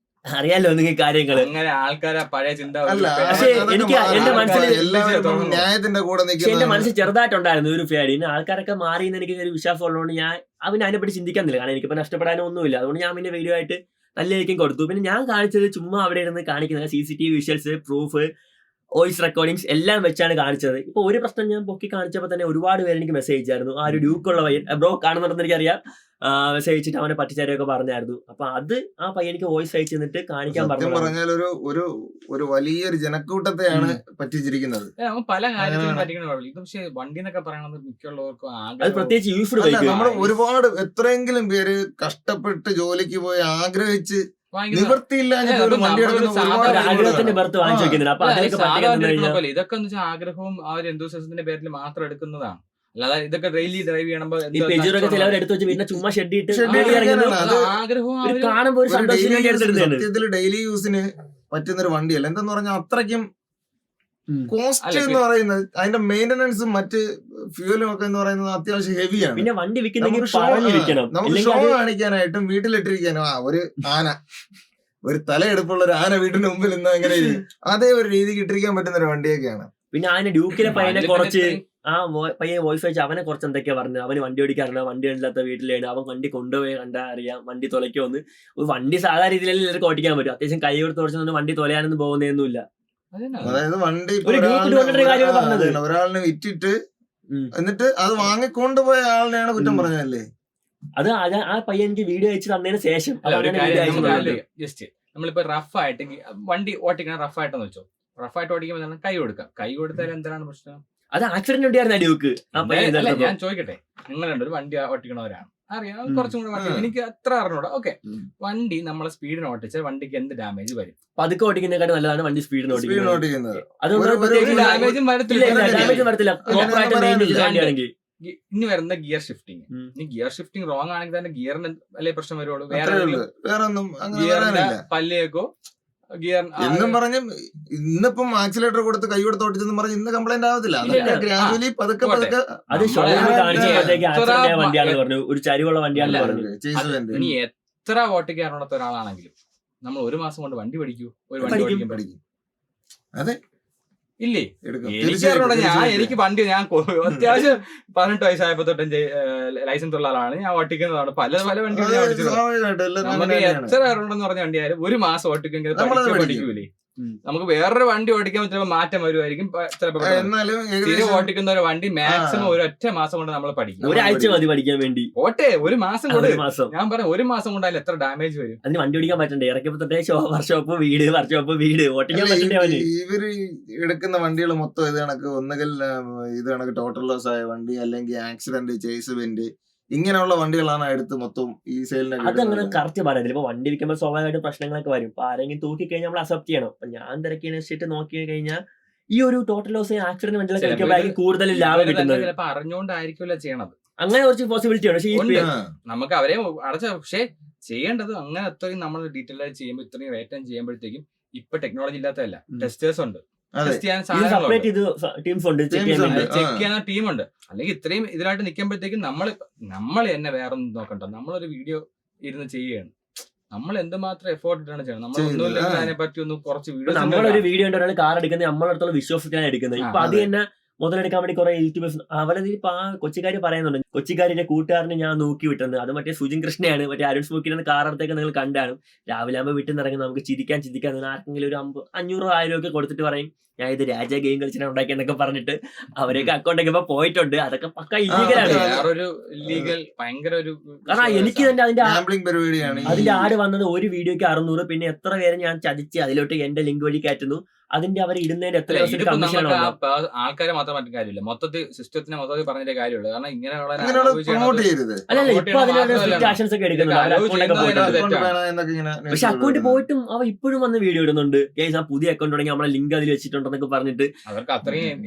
അറിയാലോ നിങ്ങൾക്ക് കാര്യങ്ങള്. അങ്ങനെ ആൾക്കാരെ പഴയ ചിന്ത. പക്ഷെ എനിക്ക് എന്റെ മനസ്സിൽ മനസ്സിൽ ചെറുതായിട്ടുണ്ടായിരുന്നു ഒരു പേടി. ആൾക്കാരൊക്കെ മാറിയെന്ന് എനിക്ക് ഒരു വിശ്വാസം ഉള്ളതുകൊണ്ട് ഞാൻ അതിനെപ്പറ്റി ചിന്തിക്കുന്നില്ല. കാരണം എനിക്കിപ്പോ നഷ്ടപ്പെടാനോ ഒന്നുമില്ല. അതുകൊണ്ട് ഞാൻ പിന്നെ വീഡിയോ ആയിട്ട് നല്ല രീതിക്കും കൊടുത്തു. പിന്നെ ഞാൻ കാണിച്ചത് ചുമ്മാ അവിടെ ഇരുന്ന് കാണിക്കുന്നത് CCTV visuals, proof, voice recordings എല്ലാം വെച്ചാണ് കാണിച്ചത്. ഇപ്പൊ ഒരു പ്രശ്നം ഞാൻ പൊക്കി കാണിച്ചപ്പോൾ തന്നെ ഒരുപാട് പേര് എനിക്ക് മെസ്സേജ് അയച്ചായിരുന്നു. ആ ഒരു ഡ്യൂക്കുള്ള പയ്യൻ ബ്രോ കാണുന്നുണ്ടെന്ന് എനിക്കറിയാം, മെസ്സേജ് അയച്ചിട്ട് അവനെ പറ്റിച്ചാരൊക്കെ പറഞ്ഞായിരുന്നു. അപ്പൊ അത് ആ പയ്യനിക്ക് വോയിസ് അയച്ചു തന്നിട്ട് കാണിക്കാൻ പറഞ്ഞു. പറഞ്ഞാൽ ഒരു വലിയൊരു ജനക്കൂട്ടത്തെയാണ് പറ്റിച്ചിരിക്കുന്നത്. പല കാര്യത്തിലും പറ്റിക്കണം. ഇത് പക്ഷേ വണ്ടി എന്നൊക്കെ പറയണത് മിക്കുള്ളവർക്കും അത് പ്രത്യേകിച്ച് യൂസ്ഡ് നമ്മൾ ഒരുപാട് എത്രയെങ്കിലും പേര് കഷ്ടപ്പെട്ട് ജോലിക്ക് പോയി ആഗ്രഹിച്ച് നിവൃത്തിയില്ലാതെ ആഗ്രഹത്തിന്റെ ബർത്ത് വാങ്ങിച്ചു വെക്കുന്നുണ്ട്. അപ്പൊ അതിനൊക്കെ ഇതൊക്കെ എന്ന് വെച്ചാൽ ആഗ്രഹവും ആ ഒരു എന്തൂസിയത്തിന്റെ പേരിൽ മാത്രം എടുക്കുന്നതാണ്. അല്ലാതെ ഇതൊക്കെ ഡെയിലി ഡ്രൈവ് ചെയ്യണമ്പോ എടുത്ത് വെച്ച് പിന്നെ ചുമ്മാ ഷെഡ് ആഗ്രഹവും കാണുമ്പോൾ സത്യത്തിൽ ഡെയിലി യൂസിന് പറ്റുന്ന ഒരു വണ്ടിയല്ല. എന്തെന്ന് പറഞ്ഞാൽ അത്രയ്ക്കും കോസ്റ്റ് എന്ന് പറയുന്നത് അതിന്റെ മെയിന്റനൻസും മറ്റ് ഫ്യൂലും ഒക്കെ എന്ന് പറയുന്നത് അത്യാവശ്യം ഹെവിയാണ്. പിന്നെ വണ്ടി നമുക്ക് ഷോ കാണിക്കാനായിട്ടും വീട്ടിലിട്ടിരിക്കാനും ഒരു ആന, ഒരു തലയെടുപ്പുള്ള ഒരു ആന വീടിന്റെ മുമ്പിൽ നിന്ന് എങ്ങനെ അതേ ഒരു രീതിക്ക് ഇട്ടിരിക്കാൻ പറ്റുന്ന ഒരു വണ്ടിയൊക്കെയാണ്. പിന്നെ അതിന്റെ ഡ്യൂക്കിലെ പയ്യനെ കുറച്ച് ആ പയ്യെ വോയിസ് വെച്ച് അവനെ കുറച്ച് എന്തൊക്കെയാ പറഞ്ഞത്. അവന് വണ്ടി ഓടിക്കാറില്ല, വണ്ടി ഇല്ലാത്ത വീട്ടിലാണ്, അവൻ വണ്ടി കൊണ്ടുപോയി കണ്ടാ അറിയാം വണ്ടി തുലയ്ക്കുമെന്ന്. വണ്ടി സാധാരണ രീതിയിലല്ലേ എല്ലാവർക്കും ഓടിക്കാൻ പറ്റും. അത്യാവശ്യം കൈ കൊടുത്ത് ഓടിച്ചൊന്നും വണ്ടി തുലയാനൊന്നും പോകുന്നൊന്നുമില്ല. അതായത് വണ്ടി ഒരാളിനെ വിറ്റിട്ട് എന്നിട്ട് അത് വാങ്ങിക്കൊണ്ടുപോയ ആളിനെയാണ് കുറ്റം പറഞ്ഞതല്ലേ. അത് ആ പയ്യനിക്ക് വീഡിയോ അയച്ചു തന്നതിന് ശേഷം ജസ്റ്റ് നമ്മളിപ്പോ റഫായിട്ട് വണ്ടി ഓട്ടിക്കണം, റഫായിട്ടെന്ന് വെച്ചോ, റഫായിട്ട് ഓടിക്കുമ്പോൾ കൈ കൊടുക്കാം. കൈ കൊടുത്താൽ എന്താണ് പ്രശ്നം? അത് ആക്സിഡന്റ് ഉണ്ടായിരുന്നു ഡ്യൂക്ക്. ഞാൻ ചോദിക്കട്ടെ, നിങ്ങൾ രണ്ടൊരു വണ്ടി ഓട്ടിക്കണവരാണ്, അറിയാം, കുറച്ചും കൂടെ വണ്ടി എനിക്ക് അത്ര അറിഞ്ഞൂടാ. ഓക്കെ, വണ്ടി നമ്മളെ സ്പീഡിന് ഓട്ടിച്ചാൽ വണ്ടിക്ക് എന്ത് ഡാമേജ് വരും? പതുക്കെ ഓടിക്കുന്നതിനെക്കാട്ടും നല്ലതാണ് വണ്ടി സ്പീഡിന് ഓടിക്കുന്നത്. ഡാമേജും വരത്തില്ല. ഇനി വരുന്ന ഗിയർ ഷിഫ്റ്റിംഗ്. ഇനി ഗിയർ ഷിഫ്റ്റിംഗ് റോങ് ആണെങ്കിൽ തന്നെ ഗിയറിന് അല്ലേ പ്രശ്നം വരുള്ളൂ. ഗിയറിന്റെ പല്ലിയേക്കോ ഗിയർ എന്നും പറഞ്ഞ് ഇന്നിപ്പം ആക്സിലേറ്റർ കൊടുത്ത് കൈ കൊടുത്ത് ഓടിച്ചെന്ന് പറഞ്ഞ് ഇന്ന് കംപ്ലൈന്റ് ആവത്തില്ല. ഗ്രാജുവലി പതുക്കെ പതുക്കെ ഒരു ചരിവുള്ള വണ്ടിയാണ് പറഞ്ഞു. ഇനി എത്ര ഓട്ടിക്കാറുള്ള ഒരാളാണെങ്കിലും നമ്മൾ ഒരു മാസം കൊണ്ട് വണ്ടി പഠിക്കൂ, ഒരു വണ്ടി പഠിക്കും. അതെ ഇല്ലേ? എനിക്ക് വണ്ടി ഞാൻ അത്യാവശ്യം 18 വയസ്സായപ്പോ തൊട്ടും ലൈസൻസ് ഉള്ള ആളാണ്. ഞാൻ ഓട്ടിക്കുന്നതാണ് പല പല വണ്ടികൾ ഞാൻ ഓടിച്ചിട്ടുണ്ട്. നമുക്ക് എത്ര അറിവുണ്ടെന്ന് പറഞ്ഞ വണ്ടിയായാലും ഒരു മാസം ഓട്ടിക്കെങ്കിൽ പഠിക്കൂലേ? നമുക്ക് വേറൊരു വണ്ടി ഓടിക്കാൻ ചിലപ്പോൾ മാറ്റം വരുമായിരിക്കും. ചിലപ്പോൾ ഓട്ടിക്കുന്ന ഒരു വണ്ടി മാക്സിമം ഒരു ഒറ്റ മാസം കൊണ്ട് നമ്മൾ പഠിക്കും. ഒരാഴ്ച മതി പഠിക്കാൻ വേണ്ടി. ഓട്ടെ ഒരു മാസം കൊണ്ട്. ഞാൻ പറയാം, ഒരു മാസം കൊണ്ടായാലും എത്ര ഡാമേജ് വരും? അതിന് വണ്ടി ഓടിക്കാൻ പറ്റണ്ടേ? ഇറക്കിയപ്പോ തൊട്ടേ വർക്ക്ഷോപ്പ് വീട് ഓട്ടിക്കാൻ പറ്റണ്ടേ? ഇവര് എടുക്കുന്ന വണ്ടികൾ മൊത്തം ഇത് കണക്ക് ഒന്നുകിൽ ഇത് കണക്ക് ടോട്ടൽ ലോസ് ആയ വണ്ടി, അല്ലെങ്കിൽ ആക്സിഡന്റ്, ചേസ് വെന്റ്, ഇങ്ങനെയുള്ള വണ്ടികളാണ് എടുത്ത് മൊത്തം ഈ സെയിലിന്. അതങ്ങനെ കറക്റ്റ് പറയാം. ഇപ്പൊ വണ്ടി വിൽക്കുമ്പോൾ സ്വാഭാവികമായിട്ടും പ്രശ്നങ്ങളൊക്കെ വരും. അപ്പൊ ആരെങ്കിലും തൂക്കി കഴിഞ്ഞാൽ നമ്മൾ അക്സെപ്റ്റ് ചെയ്യണം. അപ്പൊ ഞാൻ തിരക്കിയ വെച്ചിട്ട് നോക്കി കഴിഞ്ഞാൽ ഈ ഒരു ടോട്ടൽ ലോസ് ആക്സിഡന്റ് വണ്ടികളൊക്കെ കഴിക്കുമ്പോഴായിരിക്കും കൂടുതൽ ലാഭം കിട്ടുന്നത്. ചിലപ്പോൾ അറിഞ്ഞുകൊണ്ടായിരിക്കില്ല ചെയ്യണത്. അങ്ങനെ കുറച്ച് പോസിബിലിറ്റി ആണ്. പക്ഷേ നമുക്ക് അവരെ അടച്ച, പക്ഷേ ചെയ്യേണ്ടത് അങ്ങനെ അത്രയും നമ്മൾ ഡീറ്റെയിൽ ആയി ചെയ്യുമ്പോൾ ഇത്രയും റേറ്റ് ചെയ്യുമ്പോഴത്തേക്കും ഇപ്പൊ ടെക്നോളജി ഇല്ലാത്തതല്ല, ടെസ്റ്റേഴ്സ് ഉണ്ട്, ചെക്ക് ചെയ്യാൻ ടീമുണ്ട്. അല്ലെങ്കിൽ ഇത്രയും ഇതിലായിട്ട് നിൽക്കുമ്പോഴത്തേക്കും നമ്മൾ തന്നെ വേറെ ഒന്നും നോക്കണ്ട. നമ്മളൊരു വീഡിയോ ഇരുന്ന് ചെയ്യുകയാണ്, നമ്മൾ എന്തുമാത്രം എഫോർട്ട് ഇട്ടാണ് ചെയ്യണം. നമ്മൾ ഒന്നുമില്ലെങ്കിൽ അതിനെ പറ്റി ഒന്ന് കുറച്ച് വീഡിയോ, നമ്മളൊരു വീഡിയോ ഒരു കാർ എടുക്കുന്നത് നമ്മളടുത്തുള്ള വിശ്വസിക്കാനാണ് എടുക്കുന്നത്. ഇപ്പൊ അത് തന്നെ മുതലെടുക്കാൻ വേണ്ടി കുറെ യൂട്യൂബേഴ്സ് അവരത് ഇപ്പൊ ആ കൊച്ചിക്കാരി പറയുന്നുണ്ട്. കൊച്ചിക്കാരിന്റെ കൂട്ടുകാരനെ ഞാൻ നോക്കി വിട്ടത് അത് മറ്റേ സുജിൻ കൃഷ്ണയാണ്. മറ്റേ അരുൺ സ്മോക്കിന്റെ കാർ അടുത്തേക്ക് നിങ്ങൾ കണ്ടാണ്. രാവിലെ ആകുമ്പോൾ വീട്ടിൽ നിന്ന് ഇറങ്ങി നമുക്ക് ചിരിക്കാൻ ആർക്കെങ്കിലും ഒരു 500-1000 ഒക്കെ കൊടുത്തിട്ട് പറയും ഞാൻ ഇത് രാജ ഗെയിം കളിച്ചാണ് ഉണ്ടാക്കിയെന്നൊക്കെ പറഞ്ഞിട്ട് അവരൊക്കെ അക്കൗണ്ടൊക്കെ ഇപ്പൊ പോയിട്ടുണ്ട്. അതൊക്കെ പക്ക ഇല്ലീഗലാണ്. കാരണം എനിക്ക് തന്നെ അതിന്റെ ആഡ് വന്നത് ഒരു വീഡിയോക്ക് 600. പിന്നെ എത്ര പേരെ ഞാൻ ചതിച്ച് അതിലോട്ട് എന്റെ ലിങ്ക് വഴി കയറ്റുന്നു. അതിന്റെ അവർ ഇടുന്നതിന് എത്ര കമ്മീഷൻ ആൾക്കാരെ മാത്രം മറ്റു കാര്യമില്ല, മൊത്തത്തിൽ സിസ്റ്റത്തിന് മൊത്തത്തിൽ പറഞ്ഞതിന്റെ കാര്യമുള്ളൂ. കാരണം ഇങ്ങനെയുള്ള അല്ലല്ല ഇപ്പൊ അതിനുള്ള സ്ട്രിക്റ്റ് ആക്ഷൻസ് ഒക്കെ എടുക്കുന്നുണ്ട്. പക്ഷെ അക്കൗണ്ട് പോയിട്ടും അവ ഇപ്പോഴും വന്ന് വീഡിയോ ഇടുന്നുണ്ട്. കേസ് ആ പുതിയ അക്കൗണ്ട് തുടങ്ങി നമ്മളെ ലിങ്ക് അതിൽ വെച്ചിട്ടുണ്ടെന്നൊക്കെ പറഞ്ഞിട്ട് അവർക്ക് അത്രയും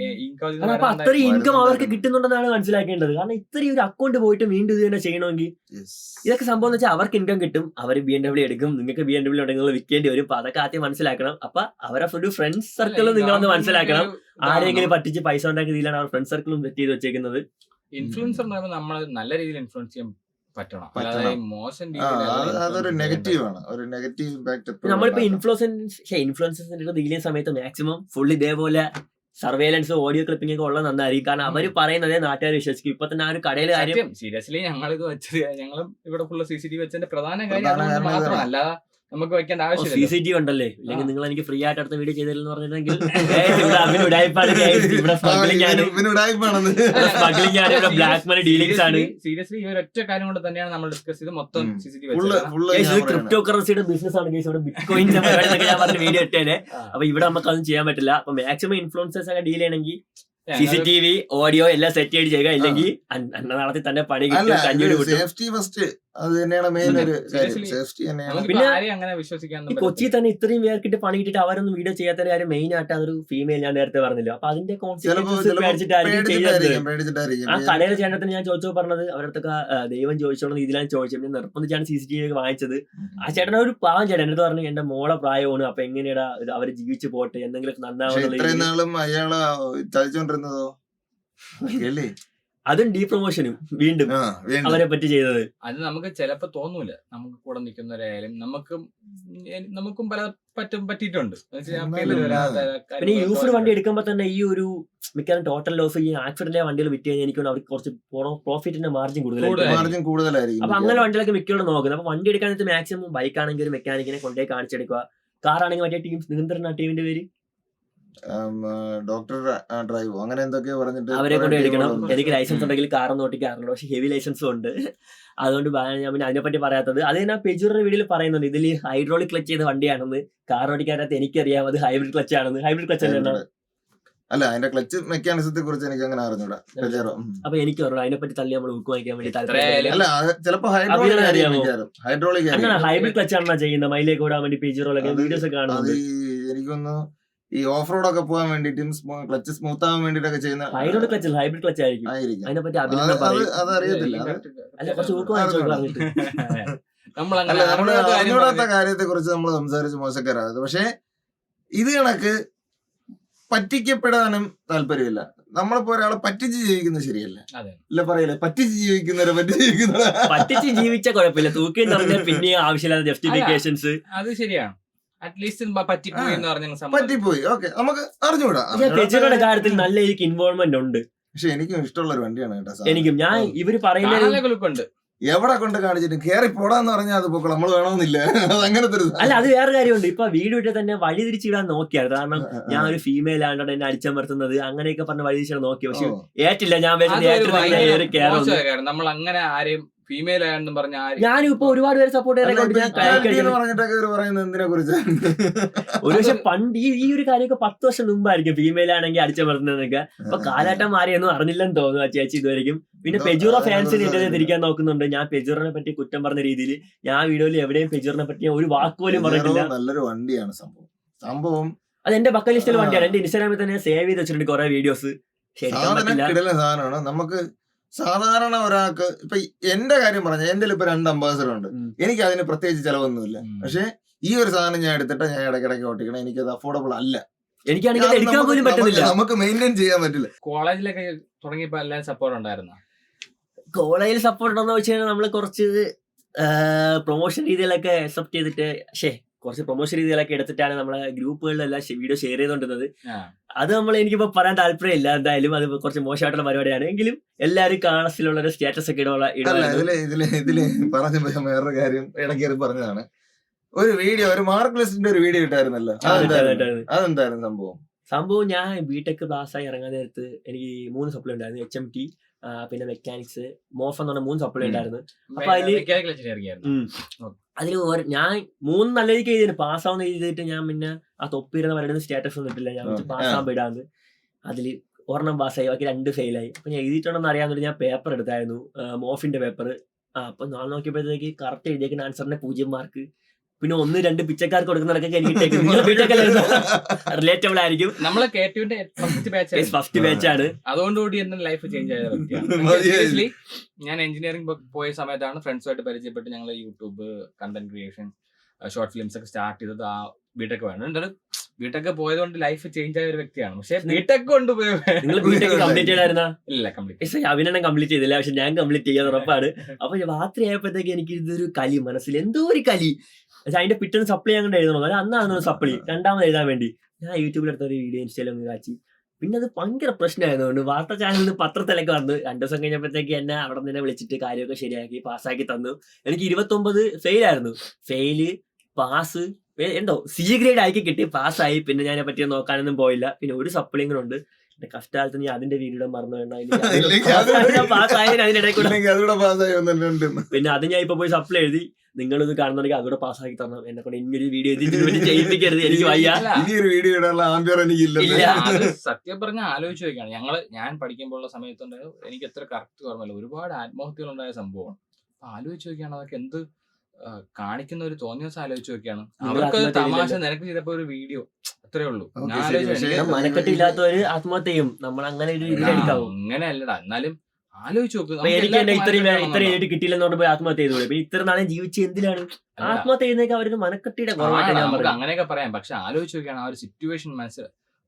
ഇൻകം അവർക്ക് കിട്ടുന്നുണ്ടെന്നാണ് മനസ്സിലാക്കേണ്ടത്. കാരണം ഇത്രയും ഒരു അക്കൗണ്ട് പോയിട്ട് വീണ്ടും ഇത് തന്നെ ചെയ്യണമെങ്കിൽ ഇതൊക്കെ സംഭവം എന്ന് വെച്ചാൽ അവർക്ക് ഇൻകം കിട്ടും, അവർ BMW എടുക്കും, നിങ്ങൾക്ക് BMW ഉണ്ടെങ്കിൽ വിൽക്കേണ്ടി വരും. അപ്പൊ അതൊക്കെ ആദ്യം മനസ്സിലാക്കണം. അപ്പൊ അവരെ ഒരു ഫ്രണ്ട്സ് സർക്കിൾ നിങ്ങളൊന്ന് മനസ്സിലാക്കണം. ആരെങ്കിലും പറ്റിച്ച് പൈസ ഉണ്ടാക്കിയ രീതിയിലാണ് അവർ ഫ്രണ്ട്സ് സർക്കിളും സെറ്റ് ചെയ്ത് വെച്ചേക്കുന്നത്. ഇൻഫ്ലുവൻസർ എന്ന് പറയുമ്പോൾ നമ്മൾ നല്ല രീതിയിൽ ഇൻഫ്ലുവൻസ് ചെയ്യാൻ പറ്റണം. മോശം അതൊരു നെഗറ്റീവ് ആണ്, ഒരു നെഗറ്റീവ് ഇമ്പാക്ട്. നമ്മളിപ്പോ ഇൻഫ്ലുവൻസേഴ്സിന്റെ ഡീൽ ചെയ്യുന്ന സമയത്ത് മാക്സിമം ഫുൾ ഇതേപോലെ സർവേലൻസ്, ഓഡിയോ ക്ലിപ്പിംഗ് ഒക്കെ ഉള്ളത് നന്നായിരിക്കും. കാരണം അവര് പറയുന്നതേ നാട്ടുകാർ വിശ്വസിക്കും. ഇപ്പൊ തന്നെ ആ ഒരു കടയിൽ കാര്യം സീരിയസ്ലി ഞങ്ങളിത് വെച്ചത് ഞങ്ങളും ഇവിടെ ഫുള്ള് CCTV വെച്ചതിന്റെ പ്രധാന കാര്യം മാത്രമല്ല. നമുക്ക് വെക്കേണ്ട ആവശ്യമില്ല. CCTV ഉണ്ടല്ലേ, ഇല്ലെങ്കിൽ നിങ്ങൾ എനിക്ക് ഫ്രീ ആയിട്ട് അടുത്ത വീഡിയോ ചെയ്തില്ലെന്ന് പറഞ്ഞിട്ടുണ്ടെങ്കിൽ ഇവിടെ ഉടായ്പാണ്, ഇവിടെ സ്മഗ്ലിംഗ് ആണ്, സ്മഗ്ലിംഗ് ആണ്, ഇവിടെ ബ്ലാക്ക് മണി ഡീലിംഗ്സ് ആണ്. സീരിയസ്ലി ഈ ഒരൊറ്റ കാര്യം കൊണ്ട് തന്നെയാണ് നമ്മൾ ഡിസ്കസ് ചെയ്ത് മൊത്തം CCTV ക്രിപ്റ്റോ കറൻസിയുടെ ബിസിനസ് ആണ്, ഇവിടെ ബിറ്റ്കോയിൻ ഞാൻ പറഞ്ഞ വീഡിയോ ഇട്ടേനെ. അപ്പൊ ഇവിടെ നമുക്ക് അതൊന്നും ചെയ്യാൻ പറ്റില്ല. അപ്പൊ മാക്സിമം ഇൻഫ്ലുവൻസേഴ്സ് ഒക്കെ ഡീൽ ചെയ്യണമെങ്കിൽ CCTV ഓഡിയോ എല്ലാം സെറ്റ് ചെയ്ത് ചെയ്യുക, ഇല്ലെങ്കിൽ അന്നനാളത്തിൽ തന്നെ പണി കിട്ടും. സേഫ്റ്റി ഫസ്റ്റ്, അത് തന്നെയാണ് മെയിൻ ഒരു കാര്യം. സേഫ്റ്റി തന്നെയാണ്. പിന്നെ അങ്ങനെ വിശ്വസിക്കാൻ ഈ കൊച്ചി തന്നെ ഇത്രയും പേർക്കിട്ട് പണി കിട്ടിട്ട് അവരൊന്നും വീഡിയോ ചെയ്യാത്ത കാര്യം മെയിൻ ആയിട്ട് അതൊരു ഫീമെയിൽ, ഞാൻ നേരത്തെ പറഞ്ഞില്ല. അപ്പൊ അതിന്റെ കോൺസിക്വൻസസ് പേടിച്ചിട്ടായിരിക്കും ചെയ്യുന്നത്. ആ കടയിലെ ചേട്ടത്തിന് ഞാൻ ചോദിച്ചോ പറഞ്ഞത്, അവരടുത്തൊക്കെ ദൈവം ചോദിച്ചോളൂ ഇതിലാണ് ചോദിച്ചത്. പിന്നെ നിർബന്ധിച്ചാണ് CCTV വാങ്ങിച്ചത്. ആ ചേട്ടൻ ഒരു പാവം ചേട്ടൻ എടുത്ത് പറഞ്ഞു, എന്റെ മോളെ പ്രായമാണ്, അപ്പൊ എങ്ങനെയാ അവര് ജീവിച്ചു പോട്ടെ, എന്തെങ്കിലും നന്നാവുന്ന. അയാളെ ചതിച്ചോണ്ടിരുന്നതോ അല്ലേ? അതും ഡീ പ്രൊമോഷനും വീണ്ടും അവരെ പറ്റി ചെയ്തത്. അത് നമുക്ക് ചിലപ്പോ തോന്നൂല, നമുക്ക് കൂടെ നിൽക്കുന്നവരായാലും നമുക്കും പറ്റിയിട്ടുണ്ട്. പിന്നെ ഈ യൂസ്ഡ് വണ്ടി എടുക്കുമ്പോ തന്നെ ഈ ഒരു മിക്കവാറും ടോട്ടൽ ലോസ് ഈ ആക്സിഡന്റ് വണ്ടികൾ വിറ്റ് കഴിഞ്ഞാൽ എനിക്ക് അവർക്ക് കുറച്ച് പ്രോഫിറ്റിന്റെ മാർജിൻ കൂടുതലായിരിക്കും. അപ്പൊ അങ്ങനെ വണ്ടികളൊക്കെ മിക്കവരും നോക്കുന്നത്. അപ്പൊ വണ്ടി എടുക്കാൻ മാക്സിമം ബൈക്ക് ആണെങ്കിൽ ഒരു മെക്കാനിക്കിനെ കൊണ്ടുപോയി കാണിച്ചെടുക്കുക. കാർ ആണെങ്കിൽ മറ്റേ ടീമിന്റെ പേര് ഡോക്ടർ ഡ്രൈവോ അങ്ങനെ എന്തൊക്കെയോ പറഞ്ഞിട്ട് അവരെ കൊണ്ട് എടുക്കണം. എനിക്ക് ലൈസൻസ് ഉണ്ടെങ്കിൽ കാറൊന്നും ഓട്ടിക്കാറുണ്ട്, പക്ഷെ ഹെവി ലൈസൻസും ഉണ്ട്. അതുകൊണ്ട് ഞാൻ പിന്നെ അതിനെപ്പറ്റി പറയാത്തത്. അത് ഞാൻ പെജുറിന്റെ വീഡിയോയിൽ പറയുന്നുണ്ട്, ഇതിൽ ഹൈഡ്രോളിക് ക്ലച്ച് ചെയ്ത വണ്ടിയാണെന്ന്. കാർ ഓടിക്കാനകത്ത് എനിക്കറിയാം അത് ഹൈബ്രിഡ് ക്ലച്ച് ആണെന്ന്. ഹൈബ്രിഡ് ക്ലച്ച് അല്ല, അതിന്റെ ക്ലച്ച് മെക്കാനിസത്തെ കുറിച്ച് എനിക്ക് അങ്ങനെ അറിഞ്ഞൂടാ. അപ്പൊ എനിക്ക് പറഞ്ഞു അതിനെപ്പറ്റി തള്ളി നമ്മൾ ബുക്ക് വാങ്ങിക്കാൻ വേണ്ടി ഹൈഡ്രോളിക് ഹൈബ്രിഡ് ക്ലച്ച് ആണോ ചെയ്യുന്നത്, മൈലേക്ക് ഓടാൻ വേണ്ടി പെജുറോലൊക്കെ വീഡിയോസ് ഒക്കെ കാണുന്നത്. എനിക്കൊന്ന് ഈ ഓഫ് റോഡ് ഒക്കെ പോകാൻ വേണ്ടിട്ടും ക്ലച്ച് സ്മൂത്ത് ആവാൻ വേണ്ടിട്ടൊക്കെ ചെയ്യുന്ന ഹൈബ്രിഡ് ക്ലച്ച് ഹൈബ്രിഡ് ക്ലച്ച് ആയിരിക്കും. അതിനെപ്പറ്റി അതറിയത്തില്ല. നമ്മള് അറിഞ്ഞൂടാത്ത കാര്യത്തെ കുറിച്ച് നമ്മൾ സംസാരിച്ച് മോശക്കാരായത്. പക്ഷെ ഇത് കണക്ക് പറ്റിക്കപ്പെടാനും താല്പര്യമില്ല. നമ്മളിപ്പോ ഒരാളെ പറ്റിച്ച് ജീവിക്കുന്നത് ശരിയല്ല. ഇല്ല പറയല്ലേ, പറ്റിച്ച് ജീവിക്കുന്നവരെ പറ്റിച്ച് ജീവിച്ച കുഴപ്പമില്ല, തൂക്കി പറഞ്ഞാൽ പിന്നെ ആവശ്യമില്ലാത്ത ജസ്റ്റിഫിക്കേഷൻസ്. അത് ശരിയാണ്. അറ്റ്ലീസ്റ്റ് പറ്റിപ്പോയി, ഓക്കെ, നമുക്ക് അറിഞ്ഞുകൂടാ. പെജുറോയുടെ കാര്യത്തിൽ നല്ല എനിക്ക് ഇൻവോൾവ്മെന്റ് ഉണ്ട്. പക്ഷെ എനിക്കും ഇഷ്ടമുള്ള ഒരു വണ്ടിയാണ് കേട്ടോ. എനിക്കും ഞാൻ ഇവര് പറയുന്നത് എവിടെ കൊണ്ട് കാണിച്ചിട്ട് കേറി പോടാന്ന് പറഞ്ഞാൽ അത് പൊക്കൾ നമ്മൾ വേണമെന്നില്ല. അങ്ങനത്തെ അല്ല, അത് വേറെ കാര്യമുണ്ട്. ഇപ്പൊ വീഡിയോ ഇട്ട് തന്നെ വഴി തിരിച്ചിടാൻ നോക്കിയാണ്. കാരണം ഞാൻ ഒരു ഫീമെയിൽ ആണ്ടോ എന്നെ അടിച്ചമർത്തുന്നത് അങ്ങനെയൊക്കെ പറഞ്ഞ വഴി തിരിച്ചാൽ നോക്കി. പക്ഷെ ഏറ്റില്ല, ഞാൻ നമ്മൾ അങ്ങനെ ആരെയും ഫീമെയിൽ ആണെന്ന് പറഞ്ഞ ഞാനും ഇപ്പൊ ഒരുപാട് പേര് സപ്പോർട്ട് ഒരു പക്ഷെ പണ്ട് ഈ ഒരു കാര്യമൊക്കെ 10 വർഷം മുമ്പായിരിക്കും ഫീമെയിൽ ആണെങ്കിൽ അടിച്ചമർത്തുന്നതൊക്കെ. അപ്പൊ കാലഘട്ടം മാറിയൊന്നും അറിഞ്ഞില്ലെന്ന് തോന്നുന്നു ആ ചേച്ചി ഇതുവരെയും. പിന്നെ പെജുറ ഫാൻസിന് എന്റെ തിരിക്കാൻ നോക്കുന്നുണ്ട്. ഞാൻ പെജുറിനെ പറ്റി കുറ്റം പറഞ്ഞ രീതിയിൽ ഞാൻ വീഡിയോയിൽ എവിടെയും പെജുറിനെ പറ്റി ഒരു വാക്ക് പോലും പറഞ്ഞിട്ടില്ല. നല്ലൊരു വണ്ടിയാണ് സംഭവം. അത് എന്റെ ബക്കറ്റ് ലിസ്റ്റിൽ വണ്ടിയാണ്. എന്റെ ഇൻസ്റ്റാഗ്രാമിൽ തന്നെ സേവ് ചെയ്ത് വെച്ചിട്ടുണ്ട് കുറെ വീഡിയോസ്. സാധനമാണ്. നമുക്ക് സാധാരണ ഒരാൾക്ക് ഇപ്പൊ എന്റെ കാര്യം പറഞ്ഞ എന്റെ ഇപ്പൊ 2 അംബാസഡർ ഉണ്ട്. എനിക്ക് അതിന് പ്രത്യേകിച്ച് ചെലവൊന്നുമില്ല. പക്ഷെ ഈ ഒരു സാധനം ഞാൻ എടുത്തിട്ട് ഞാൻ ഇടയ്ക്കിടയ്ക്ക് ഓട്ടിക്കണം. എനിക്കത് അഫോർഡബിൾ അല്ല. എനിക്കാണെങ്കിൽ എടുക്കാൻ പോലും പറ്റുന്നില്ല. നമുക്ക് മെയിൻറ്റെയിൻ ചെയ്യാൻ പറ്റില്ല. കോളേജിലൊക്കെ തുടങ്ങിയപ്പോ എല്ലാം സപ്പോർട്ട് ഉണ്ടായിരുന്നു. കോളേജിൽ സപ്പോർട്ട് ഉണ്ടോന്ന് വെച്ച് കഴിഞ്ഞാൽ നമ്മള് കുറച്ച് പ്രൊമോഷൻ രീതിയിലൊക്കെ അക്സെപ്റ്റ് ചെയ്തിട്ട് കുറച്ച് പ്രൊമോഷൻ രീതികളൊക്കെ എടുത്തിട്ടാണ് നമ്മളെ ഗ്രൂപ്പുകളിലെല്ലാം വീഡിയോ ഷെയർ ചെയ്തോണ്ടിരുന്നത്. അത് എനിക്കിപ്പോ പറയാൻ താല്പര്യമില്ല. എന്തായാലും അത് കുറച്ച് മോശമായിട്ടുള്ള പരിപാടിയാണ്. എങ്കിലും എല്ലാവരും കാണസിലുള്ള ഒരു സ്റ്റാറ്റസ് ഒക്കെ ഇതില് പറഞ്ഞപ്പോ വേറൊരു കാര്യം ഇടയ്ക്ക് പറഞ്ഞതാണ്. ഒരു വീഡിയോ, ഒരു മാർക്ക് ലിസ്റ്റിന്റെ ഒരു വീഡിയോ ഇട്ടായിരുന്നല്ലോ, അതെന്തായിരുന്നു സംഭവം? ഞാൻ ബിടെക് പാസ്സായി ഇറങ്ങാൻ നേരത്ത് എനിക്ക് 3 സപ്ലൈ ഉണ്ടായിരുന്നു. HMT, പിന്നെ മെക്കാനിക്സ്, മോഫ് എന്ന് പറഞ്ഞ 3 സപ്ലൈ ഉണ്ടായിരുന്നു. അപ്പൊ അതിൽ ഞാൻ 3 നല്ല രീതിക്ക് എഴുതിയാണ്. പാസ്സാവുന്ന എഴുതിയിട്ട് ഞാൻ പിന്നെ ആ തൊപ്പിരുന്ന പറയുന്നത് സ്റ്റാറ്റസ് ഒന്നിട്ടില്ല. ഞാൻ പാസ്സാകാൻ ഇടാന്ന്. അതിൽ 1 പാസ്സായി, ബാക്കി 2 ഫെയിലായി. അപ്പൊ ഞാൻ എഴുതിയിട്ടുണ്ടെന്ന് അറിയാവുന്ന ഞാൻ പേപ്പർ എടുത്തായിരുന്നു, മോഫിന്റെ പേപ്പർ. അപ്പൊ ഞാൻ നോക്കിയപ്പോഴത്തേക്ക് കറക്റ്റ് എഴുതിയേക്കുന്ന ആൻസറിന്റെ 0 മാർക്ക്. പിന്നെ 1-2 പിച്ചക്കാർക്ക് കൊടുക്കുന്നതൊക്കെ എനിക്ക് റിലേറ്റബിൾ ആയിരിക്കും. നമ്മളെ ഫസ്റ്റ് ബാച്ചാണ്. അതുകൊണ്ടുകൂടി എന്റെ ലൈഫ് ചേഞ്ച് ആയ വ്യക്തിയാണ്. ഞാൻ എഞ്ചിനീയറിംഗ് പോയ സമയത്താണ് ഫ്രണ്ട്സുമായിട്ട് പരിചയപ്പെട്ട് ഞങ്ങൾ YouTube content creation short films ഒക്കെ സ്റ്റാർട്ട് ചെയ്തത്. ആ ബിടെക് വേണം. എന്താണ് ബിടെക് പോയതുകൊണ്ട് ലൈഫ് ചേഞ്ച് ആയ ഒരു വ്യക്തിയാണ്. പക്ഷെ ബിടെക് കൊണ്ടുപോയി ഇല്ല കംപ്ലീറ്റ് അഭിനയം കംപ്ലീറ്റ് ചെയ്തില്ല. പക്ഷെ ഞാൻ കംപ്ലീറ്റ് ചെയ്യാൻ ഉറപ്പാണ്. അപ്പൊ രാത്രി ആയപ്പോഴത്തേക്ക് എനിക്ക് ഇതൊരു കലി മനസ്സിൽ, എന്തോ ഒരു കലി. പക്ഷെ അതിന്റെ പിറ്റേന്ന് സപ്ലൈ അങ്ങോട്ട് എഴുതണം. അത് അന്നാണ് സപ്ലൈ 2ാമത് എഴുതാൻ വേണ്ടി ഞാൻ യൂട്യൂബിൽ എടുത്ത ഒരു വീഡിയോ ഇൻസ്റ്റയിലൊന്ന് കാച്ചി. പിന്നെ അത് ഭയങ്കര പ്രശ്നമായതുകൊണ്ട് വാർത്താ ചാനലിൽ പത്രത്തിലൊക്കെ വന്ന് 2 ദിവസം കഴിഞ്ഞപ്പോഴത്തേക്ക് എന്നെ അവിടെ നിന്ന് വിളിച്ചിട്ട് കാര്യമൊക്കെ ശരിയാക്കി പാസ്സാക്കി തന്നു. എനിക്ക് 29 ഫെയിലായിരുന്നു. ഫെയില് പാസ് എന്തോ C ഗ്രേഡ് ആക്കി കിട്ടി, പാസ്സായി. പിന്നെ ഞാൻ പറ്റി നോക്കാനൊന്നും പോയില്ല. പിന്നെ ഒരു സപ്ലിയും കൂടെ ഉണ്ട്. എന്റെ കഷ്ടകാലത്ത് നീ അതിന്റെ വീഡിയോ മറന്നു വേണ്ട, പാസ്സായതിന് അതിനിടയിൽ കൂടെ. പിന്നെ അത് ഞാൻ ഇപ്പൊ പോയി സപ്ലൈ എഴുതി. നിങ്ങളിത് കാണുന്നുണ്ടെങ്കിൽ അതുകൂടെ പാസ്സാക്കി തരണം. എന്നെ കൊണ്ട് ഇങ്ങനൊരു വീഡിയോ ചെയ്യിപ്പിക്കരുത്, എനിക്ക് വയ്യ. സത്യം പറഞ്ഞ ആലോചിച്ച് നോക്കിയാണ് ഞാൻ പഠിക്കുമ്പോഴുള്ള സമയത്തുണ്ട്, എനിക്ക് എത്ര കറക്റ്റ് ഓർമ്മയില്ല, ഒരുപാട് ആത്മഹത്യകൾ ഉണ്ടായ സംഭവമാണ്. അപ്പൊ ആലോചിച്ച് നോക്കിയാണ് അതൊക്കെ എന്ത് കാണിക്കുന്ന ഒരു തോന്നിയ ദിവസം ആലോചിച്ച് നോക്കിയാണ്. അവർക്ക് തമാശ നിനക്ക് ചെയ്തപ്പോ ഒരു വീഡിയോ അത്രേ ഉള്ളൂ. മനക്കെട്ടില്ലാത്തവര് ആത്മഹത്യ ചെയ്യും, നമ്മൾ അങ്ങനെ ഒരു ഇതിലെടുക്കാവും. അങ്ങനെ അല്ലടാ, എന്നാലും ആലോചിച്ച് നോക്ക്. എനിക്ക് തന്നെ ഇത്രയും കിട്ടിയില്ലെന്നോണ്ട് പോയി ആത്മഹത്യ ചെയ്തോളൂ. പിന്നെ ഇത്ര നാളെ ജീവിച്ച് എന്തിനാണ് ആത്മഹത്യ ചെയ്യുന്നതൊക്കെ? അവർക്ക് മനക്കെട്ടിയുടെ കുറവായിട്ട് നമുക്ക് അങ്ങനെയൊക്കെ പറയാം. പക്ഷെ ആലോചിച്ച് നോക്കിയാണ് ആ ഒരു സിറ്റുവേഷൻ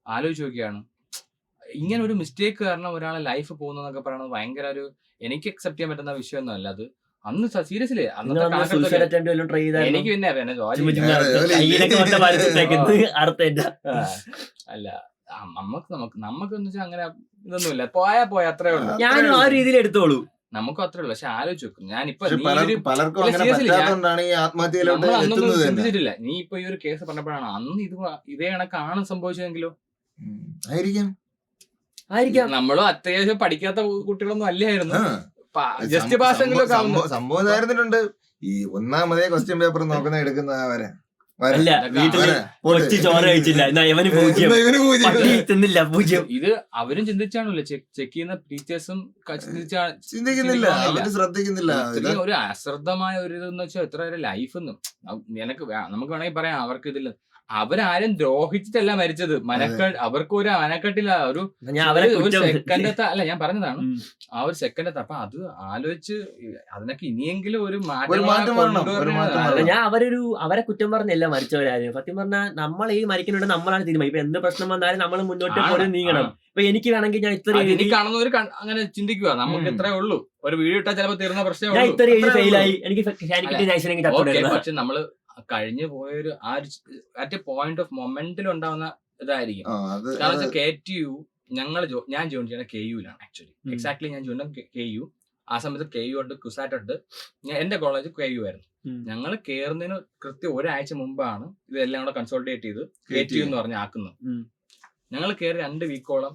ആലോചിച്ച് നോക്കിയാണ് ഇങ്ങനെ ഒരു മിസ്റ്റേക്ക് കാരണം ഒരാളെ ലൈഫ് പോകുന്നതൊക്കെ പറയണത് ഭയങ്കര ഒരു എനിക്ക് അക്സെപ്റ്റ് ചെയ്യാൻ പറ്റുന്ന വിഷയമൊന്നും അല്ല അത്. അന്ന് സീരിയസ്ലി അന്നത്തെ എനിക്ക് പിന്നെ അല്ല നമുക്കെന്ന് വെച്ചാൽ അങ്ങനെ ഇതൊന്നുമില്ല, പോയാ അത്രേ ഉള്ളൂ. ഞാനും ആ രീതിയിൽ എടുത്തോളൂ, നമുക്കും അത്രേ ഉള്ളൂ. പക്ഷെ ആലോചിച്ച് നോക്കും, ഞാനിപ്പോ ചിന്തിച്ചിട്ടില്ല. നീ ഇപ്പൊ ഈ ഒരു കേസ് പറഞ്ഞപ്പോഴാണ് അന്ന് ഇതേ കണക്കാണ് സംഭവിച്ചതെങ്കിലോ ആയിരിക്കാം. നമ്മളും അത്യാവശ്യം പഠിക്കാത്ത കുട്ടികളൊന്നും അല്ലായിരുന്നു, ജസ്റ്റ് പാസ് എങ്കിലും സംഭവം ഇതായിരുന്നിട്ടുണ്ട്. ഈ ഒന്നാമതേ ക്വസ്റ്റ്യൻ പേപ്പർ നോക്കുന്ന എടുക്കുന്നവരെ ഇത് അവരും ചിന്തിച്ചാണല്ലോ, ചെക്ക് ചെയ്യുന്ന ടീച്ചേഴ്സും ചിന്തിക്കുന്നില്ല, അവര് ശ്രദ്ധിക്കുന്നില്ല. ഒരു അശ്രദ്ധമായ ഒരു ഇതെന്ന് വെച്ചാൽ എത്ര ലൈഫ് നിനക്ക് നമുക്ക് വേണമെങ്കിൽ പറയാം അവർക്ക് ഇതില്ല. അവരാരും ദ്രോഹിച്ചിട്ടല്ല മരിച്ചത്, അവർക്ക് ഒരു മനക്കെട്ടില്ല, ഒരു സെക്കൻഡത്തെ അല്ല ഞാൻ പറഞ്ഞതാണ്, ആ ഒരു സെക്കൻഡത്തെ. അപ്പൊ അത് ആലോചിച്ച് അതിനൊക്കെ ഇനിയെങ്കിലും ഒരു മാറ്റം. ഞാൻ അവരെ കുറ്റം പറഞ്ഞല്ല മരിച്ചവരാരും. സത്യം പറഞ്ഞാൽ നമ്മൾ ഈ മരിക്കുന്നുണ്ട്, നമ്മളാണ് തീരുമാനം. ഇപ്പൊ എന്ത് പ്രശ്നം വന്നാലും നമ്മൾ മുന്നോട്ട് പോലും നീങ്ങണം. ഇപ്പൊ എനിക്ക് വേണമെങ്കിൽ ഞാൻ ഇത്ര കാണുന്നവർ അങ്ങനെ ചിന്തിക്കുക, നമുക്ക് ഇത്രേ ഉള്ളൂ, ഒരു വീഡിയോ ഇട്ടാൽ ചിലപ്പോൾ തീർന്ന പ്രശ്നം. ഞാൻ ഇത്ര ഫെയിലായി, എനിക്ക് പക്ഷെ നമ്മള് കഴിഞ്ഞു പോയൊരു ആ ഒരു അറ്റ് പോയിന്റ് ഓഫ് മൊമെന്റിൽ ഉണ്ടാവുന്ന ഇതായിരിക്കും. കാരണം KTU ഞാൻ ജോയിൻ ചെയ്യുന്ന KU-ലാണ് ആക്ച്വലി. എക്സാക്ട്ലി ഞാൻ ജോയിൻ KU. ആ സമയത്ത് KU ഉണ്ട്, കുസാറ്റ് ഉണ്ട്. എന്റെ കോളേജ് KU ആയിരുന്നു. ഞങ്ങൾ കയറുന്നതിന് കൃത്യം ഒരാഴ്ച മുമ്പാണ് ഇതെല്ലാം കൂടെ കൺസോൾട്ടേറ്റ് ചെയ്ത് KTU എന്ന് പറഞ്ഞ് ആക്കുന്നത്. ഞങ്ങൾ കയറി 2 വീക്കോളം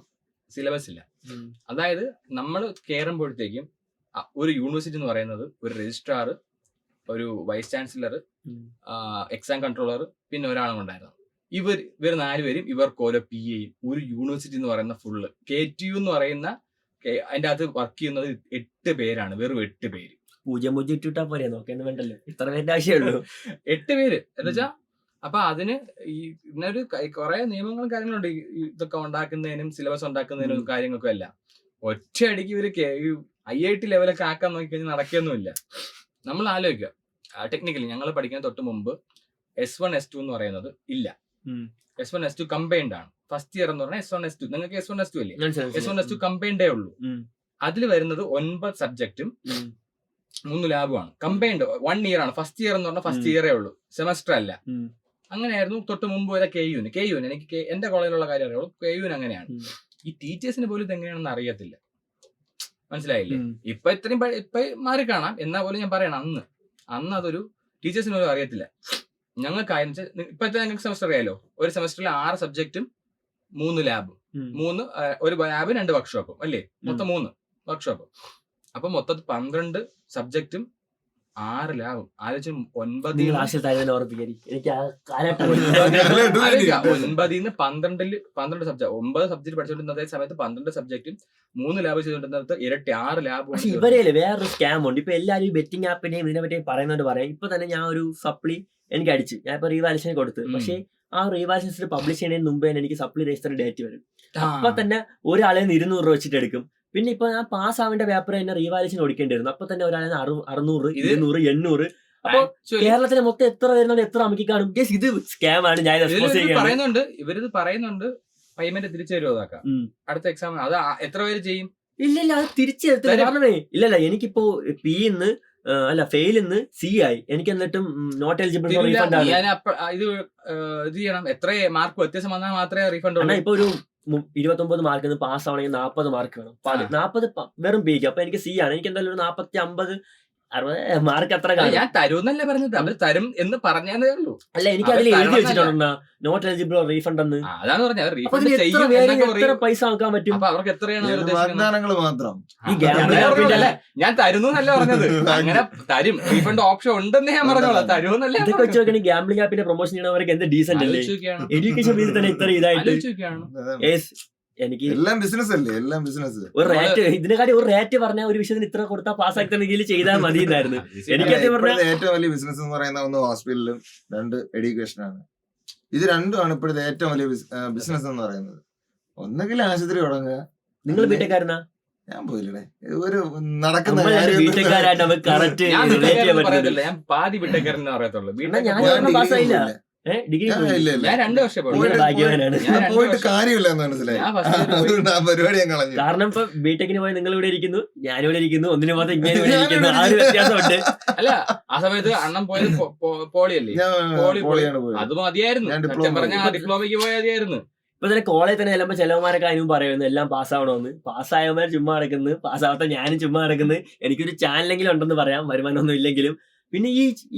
സിലബസ് ഇല്ല. അതായത് നമ്മൾ കയറുമ്പോഴത്തേക്കും ഒരു യൂണിവേഴ്സിറ്റി എന്ന് പറയുന്നത് ഒരു രജിസ്ട്രാർ, ഒരു വൈസ് ചാൻസലർ, എക്സാം കൺട്രോളർ, പിന്നെ ഒരാളും ഉണ്ടായിരുന്നു. ഇവർ 4 പേരും ഇവർക്ക് ഓരോ PAയും. ഒരു യൂണിവേഴ്സിറ്റി എന്ന് പറയുന്ന ഫുള്ള് KTU എന്ന് പറയുന്ന അതിന്റെ അകത്ത് വർക്ക് ചെയ്യുന്നത് 8 പേരാണ്, വെറും 8 പേര്. 0 ഇട്ടാ പോരെ, നോക്കേണ്ട വേണ്ടല്ലോ, ഇത്ര പേരുടെ ആവശ്യമുള്ളൂ. 8 പേര് എന്ന് വെച്ചാ. അപ്പൊ അതിന് ഈ ഇന്നൊരു കുറെ നിയമങ്ങളും കാര്യങ്ങളുണ്ട് ഇതൊക്കെ ഉണ്ടാക്കുന്നതിനും സിലബസ് ഉണ്ടാക്കുന്നതിനും കാര്യങ്ങൾക്കും എല്ലാം. ഒറ്റയടിക്ക് ഇവര് IIT ലെവലൊക്കെ ആക്കാൻ നോക്കിക്കഴിഞ്ഞാൽ നടക്കുകയൊന്നുമില്ല. നമ്മൾ ആലോചിക്കുക, ടെക്നിക്കലി ഞങ്ങൾ പഠിക്കുന്ന തൊട്ട് മുമ്പ് S1 S2 എന്ന് പറയുന്നത് ഇല്ല. S1 S2 കമ്പൈൻഡ് ആണ്. ഫസ്റ്റ് ഇയർ എന്ന് പറഞ്ഞാൽ S1 S2. നിങ്ങൾക്ക് S1 S2 അല്ലേ? S1 S2 കമ്പൈൻഡേ ഉള്ളൂ. അതിൽ വരുന്നത് 9 സബ്ജക്റ്റും 3 ലാബുമാണ്. കമ്പൈൻഡ് 1 ഇയർ ആണ്. ഫസ്റ്റ് ഇയർ എന്ന് പറഞ്ഞാൽ ഫസ്റ്റ് ഇയറേ ഉള്ളൂ, സെമസ്റ്റർ അല്ല. അങ്ങനെയായിരുന്നു തൊട്ട് മുമ്പ് വരെ KU-ന്. എനിക്ക് എന്റെ കോളേജിലുള്ള കാര്യം അറിയുള്ളൂ. KU-ന് അങ്ങനെയാണ്. ഈ ടീച്ചേഴ്സിന് പോലും ഇത് എങ്ങനെയാണെന്ന് അറിയത്തില്ല. മനസ്സിലായില്ലേ? ഇപ്പൊ ഇത്രയും ഇപ്പൊ മാറി കാണാം, എന്നാ പോലും ഞാൻ പറയണം, അന്ന് അതൊരു ടീച്ചേഴ്സിന് പോലും അറിയത്തില്ല. ഞങ്ങൾക്ക് ഇപ്പഴത്തെ ഞങ്ങൾക്ക് സെമസ്റ്റർ അറിയാലോ, ഒരു സെമസ്റ്ററിൽ 6 സബ്ജക്റ്റും 3 ലാബും, ഒരു ലാബ് 2 വർക്ക്ഷോപ്പും അല്ലേ, മൊത്തം 3 വർക്ക്ഷോപ്പും. അപ്പൊ മൊത്തത്തിൽ 12 സബ്ജക്റ്റും 6 ലാബും. ആലോചിച്ച് 9 സബ്ജക്ട് 9 സബ്ജക്ട് പഠിച്ചുകൊണ്ടിരുന്ന അതേ സമയത്ത് 12 സബ്ജക്റ്റും 3 ലാബ് ചെയ്തുകൊണ്ടിരുന്നത് ഇരട്ടി 6 ലാബ്. ഇവരെയല്ലേ വേറൊരു സ്കാം ഉണ്ട്. ഇപ്പൊ എല്ലാവരും ബെറ്റിംഗ് ആപ്പിന്റെയും ഇതിനെ പറ്റി പറയുന്നവര് പറയാം. ഇപ്പൊ തന്നെ ഞാൻ ഒരു സപ്ലി എനിക്ക് അടിച്ചു, ഞാൻ ഇപ്പൊ റീവാലുവേഷൻ കൊടുത്തു. പക്ഷെ ആ റീവാലുവേഷൻ പബ്ലിഷ് ചെയ്യുന്നതിന് മുമ്പേ എനിക്ക് സപ്ലി രജിസ്റ്റർ ഡേറ്റ് വരും. അപ്പൊ തന്നെ ഒരാളെ 200 രൂപ വെച്ചിട്ട് എടുക്കും. പിന്നെ ഇപ്പൊ ഞാൻ പാസ് ആവേണ്ട പേപ്പർ തന്നെ റീവാലുവേഷൻ കൊടുക്കേണ്ടി വരുന്നു. അപ്പൊ തന്നെ ഒരാളെ 600, 200, 800. അപ്പൊ കേരളത്തിലെ മൊത്തം എത്ര വരുന്നത്, എത്ര അമുക്കി കാണും. ഇത് സ്കാം ആണ്. ഞാൻ ഇവരിത് പറയുന്നുണ്ട് പേയ്മെന്റ് തിരിച്ചു തരുമോ അടുത്ത എക്സാം. അത് എത്ര പേര് ചെയ്യും? ഇല്ല, അത് തിരിച്ചു തരത്തില്ല. കാരണമേ ഇല്ലല്ല, എനിക്കിപ്പോ P-ന്ന് അല്ല ഫെയിലിന്ന് C ആയി. എനിക്ക് എന്നിട്ടും നോട്ട് എലിജിബിൾ ഇത് ചെയ്യണം. എത്ര മാർക്ക് വ്യത്യാസം വന്നാൽ മാത്രമേ റീഫണ്ട് ഉള്ളൂ. ഇപ്പൊ ഒരു 29 മാർക്ക് പാസ് ആവണമെങ്കിൽ 40 മാർക്ക് വേണം. 40 വെറും P-ക്ക്. അപ്പൊ എനിക്ക് C ആണ്. എനിക്ക് എന്തായാലും ഒരു 40, 50 മാർക്ക് അത്ര അല്ല, കാണും. ഞാൻ തരൂന്നല്ലേ പറഞ്ഞത്, അവര് തരും എന്ന് പറഞ്ഞതേ ഉള്ളൂ. അല്ല എനിക്ക് അതിൽ എഴുതി വെച്ചിട്ടുണ്ടോ നോട്ട് എലിജിബിൾ റീഫണ്ട് എന്ന്. അതാണ് പറഞ്ഞത്, അവർ അപ്പൊ റീഫണ്ട് ഇതിന് ചെയ്യും എത്ര എന്നൊക്കെ എത്ര പറയും. പൈസ ആക്കാൻ പറ്റും? അപ്പൊ അവർക്ക് എത്രയാണ് അവർ ഉദ്ദേശിക്കുന്നത്? വാഗ്ദാനങ്ങൾ മാത്രം. ഈ gambling app ന്റെ- അല്ലേ, ഞാൻ തരുന്നല്ല പറഞ്ഞത്, അങ്ങനെ തരും, റീഫണ്ട് ഓപ്ഷൻ ഉണ്ടെന്നേ ഞാൻ പറഞ്ഞോളാം, തരുമെന്നല്ലേ ഞാൻ ഇതൊക്കെ വെച്ച് പറഞ്ഞത്. നോക്കണെങ്കിൽ ഗാംബ്ലിംഗ് ആപ്പിന്റെ പ്രൊമോഷൻ ചെയ്യണവർക്ക് എന്ത് ഡീസന്റ് അല്ലേ? ആലോചിച്ച് നോക്കിയാണ്. എഡ്യൂക്കേഷൻ ഫീൽഡ് തന്നെ ഇത്ര ഇതായിട്ട്. ആലോചിച്ച് നോക്കിയാണ്. അതാണ്. Yes, എനിക്ക് എല്ലാം ബിസിനസ് അല്ലേ, എല്ലാം ബിസിനസ്. ഒരു റേറ്റ് ഇതിനെക്കാട്ടി ഒരു റേറ്റ് പറഞ്ഞാൽ ഒരു വിഷയത്തിന് ഇത്ര കൊടുത്താൽ പാസ്സാക്കുന്ന രീതിയിൽ ചെയ്താൽ മതി എന്നായിരുന്നു. എനിക്ക് സത്യം പറഞ്ഞാൽ ഇപ്പോഴത്തെ ഏറ്റവും വലിയ ബിസിനസ് എന്ന് പറയുന്ന ഒന്ന് ഹോസ്പിറ്റലും 2 എഡ്യൂക്കേഷനാണ്. ഇത് രണ്ടുമാണ് ഇപ്പോഴത്തെ ഏറ്റവും വലിയ ബിസിനസ് എന്ന് പറയുന്നത്. ഒന്നെങ്കിൽ ആശുപത്രി തുടങ്ങുക. നിങ്ങൾ ബിടെക്കാരനാ? ഞാൻ പോയില്ലേ, ഒരു നടക്കുന്ന നമ്മൾ കാര്യം ബിടെക്കാരായിട്ട് നമുക്ക് കറക്റ്റ് ഞാൻ റിലേറ്റ് ചെയ്യാൻ ബിടെക്കാരെന്ന് പറ്റുന്നത്. പറയത്തില്ല, ഞാൻ പാതി ബിടെക്കാരെന്ന് പറയത്തുള്ളൂ. എന്നാ ഞാൻ ഞാൻ ഒരെണ്ണം പാസ്സായില്ല. ഡിഗ്രി ഡിഗ്രി ഞാൻ ഇല്ല, ഇല്ല. ഞാൻ 2 വർഷം പോയി. നിങ്ങളുടെ ഭാഗ്യവാനാണ്. ഞാൻ 2 പോയിട്ട് വർഷം- കാര്യമില്ല എന്ന് മനസ്സിലായി. ഞാൻ first year പോയി. അതുകൊണ്ട് ആ പരിപാടി ഞാൻ കളഞ്ഞു. കാരണം ഇപ്പൊ ബിടെക്കിന് പോയി നിങ്ങൾ ഇവിടെ ഇരിക്കുന്നു, ഞാനിവിടെ ഇരിക്കുന്നു, ഒന്നിനു മാത്രം ഇങ്ങനെ ഇവിടെ ഇരിക്കുന്നു. ആ ഒരു വ്യത്യാസമുണ്ട്. അല്ല, ആ സമയത്ത് അണ്ണൻ പോയത് പോളിയല്ലേ, ഞാൻ പോളി പോയി. പോളിയാണ് പോയത്. അത് മതിയായിരുന്നു. ഞാൻ സത്യം ഡിപ്ലോമ പറഞ്ഞാൽ ഡിപ്ലോമയ്ക്ക് പോയാൽ മതിയായിരുന്നു. ഇപ്പൊ തന്നെ കോളേജ് തന്നെ ചെല്ലുമ്പോ ചിലവന്മാരൊക്കെ അതിനും പറയുന്നു എല്ലാം പാസ്സാവണമെന്ന്. പാസ്സായവന്മാർ ചുമ്മാ നടക്കുന്നു, പാസ്സാവാത്ത ഞാനും ചുമ്മാ നടക്കുന്നു. എനിക്കൊരു ചാനലെങ്കിലും ഉണ്ടെന്ന് പറയാം, വരുമാനമൊന്നും ഇല്ലെങ്കിലും. പിന്നെ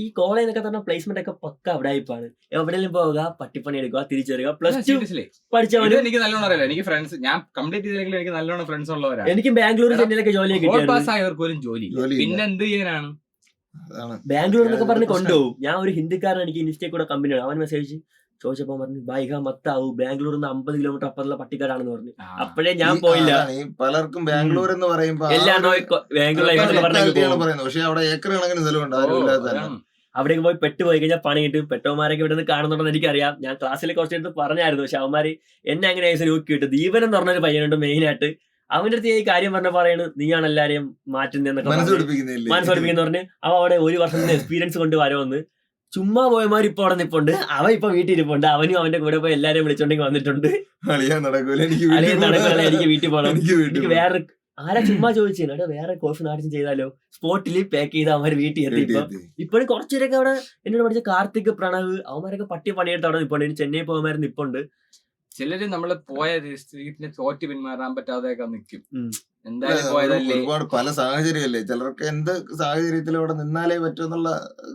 ഈ കോളേജ് എന്നൊക്കെ പറഞ്ഞ പ്ലേസ്മെന്റ് ഒക്കെ പക്ക അവിടായിപ്പാണ്. എവിടെയെങ്കിലും പോവുക, പട്ടിപ്പണി എടുക്കുക, തിരിച്ചു വരിക. Plus 2 Seriously. ഇത് പഠിച്ചവനും എനിക്ക് നല്ലോണം അറിയില്ല. എനിക്ക് ഫ്രണ്ട്സ്, ഞാൻ കംപ്ലീറ്റ് ചെയ്തില്ലെങ്കിലും എനിക്ക് നല്ലോണം ഫ്രണ്ട്സ് ഉള്ളവരാണ്. എനിക്കും ബാംഗ്ലൂർ ചെന്നൈയിലൊക്കെ ജോലിയൊക്കെ ഓൾ കിട്ടിയായിരുന്നു. പാസ് ആയവർക്ക് ഒരു ജോലി ജോലിയില്ല. പിന്നെ എന്ത് ചെയ്യാനാണ്? അതാണ്. ബാംഗ്ലൂർ എന്നൊക്കെ പറഞ്ഞ് കൊണ്ടുപോകും. ഞാൻ ഒരു ഹിന്ദിക്കാരൻ, എനിക്ക് ഇൻസ്റ്റയിൽ കൂടെ കമ്പനിയാണ്. അവൻ മെസ്സേജ് ചോദിച്ചപ്പോ പറഞ്ഞു ബൈഹ മത്താവൂ, ബാംഗ്ലൂരിൽ നിന്ന് 50 കിലോമീറ്റർ അപ്പുറത്തുള്ള പട്ടിക്കാരാണെന്ന് പറഞ്ഞു. ആ, അപ്പോഴേ ഞാൻ ഈ- പോയില്ല. അതാണ് ഈ പലർക്കും ബാംഗ്ലൂർ എന്ന് പറയുമ്പോ എല്ലാം ബാംഗ്ലൂർ ലൈഫ് എന്ന് പറഞ്ഞു പോകും. പറയുന്നത്. പക്ഷെ അവിടെ ഏക്കർ കണക്കിന് സ്ഥലമുണ്ട്, ഓ, ആരും ഇല്ലാത്ത അതാണ്. അവിടേക്ക് പോയി പെട്ടുപോയി കഴിഞ്ഞാൽ പണി കിട്ടും. പെട്ടവന്മാരൊക്കെ ഇവിടെ നിന്ന് കാണുന്നുണ്ടെന്ന് എനിക്കറിയാം. ഞാൻ ക്ലാസ്സിൽ കുറച്ചെടുത്ത് പറഞ്ഞായിരുന്നു. പക്ഷെ അവന്മാര് എന്നെ അങ്ങനെ ഊക്കി കിട്ടും. ദീപൻ എന്ന് പറഞ്ഞൊരു പയ്യനുണ്ട് മെയിൻ ആയിട്ട്. അവന്റെ അടുത്ത് ഈ കാര്യം പറഞ്ഞ പറയണ് നീയാണ് എല്ലാരെയും മാറ്റുന്നതെന്നൊക്കെ മനസ്സ് പറഞ്ഞു. പിടിപ്പിക്കുന്നില്ലേ. മനസ്സൊലിപ്പിക്കുന്ന പറഞ്ഞ് അവ അവിടെ ഒരു വർഷത്തിന്റെ എക്സ്പീരിയൻസ് കൊണ്ട് വരുമെന്ന്. ചുമ്മാ പോയമാർ ഇപ്പൊ അവിടെ നിപ്പുണ്ട്. അവൻ ഇപ്പൊ വീട്ടിൽ ഇരിപ്പുണ്ട്. അവനും അവന്റെ കൂടെ പോയി എല്ലാരെയും വിളിച്ചോണ്ടെങ്കിൽ വന്നിട്ടുണ്ട്. അളിയാൻ നടക്കൂല, എനിക്ക് അല്ലെങ്കിൽ വീട്ടിൽ നടക്കില്ല, പോകണം. എനിക്ക് വീട്ടിൽ പോകണം. എനിക്ക് വീട്ടിൽ എനിക്ക് വേറെ ആരാ ചുമ്മാ ചോദിച്ചു വേറെ കോഴ്സ് നാട്ടിൽ ചെയ്താലോ, സ്പോട്ടിൽ പാക്ക് ചെയ്ത് അവന്മാർ വീട്ടിൽ എത്തി. ഇപ്പൊ ഇപ്പോഴും കുറച്ചുപേരൊക്കെ അവിടെ എന്നോട് പഠിച്ച കാർത്തിക്, പ്രണവ്, അവന്മാരൊക്കെ പട്ടിയ പണിയെടുത്ത് അവിടെ നിപ്പുണ്ട്. ഇനി ചെന്നൈ പോകുമായിരുന്നു നിപ്പുണ്ട്. ചിലര് നമ്മള് പോയ സ്ട്രീറ്റിനെ തോറ്റ് പിന്മാറാൻ പറ്റാതെയൊക്കെ നിൽക്കും. ഉം. എന്തായാലും പോയതല്ലേ. ഒരുപാട് പല സാഹചര്യമല്ലേ, ചിലർക്ക് എന്ത് സാഹചര്യത്തിൽ അവിടെ നിന്നാലേ പറ്റുമെന്നുള്ള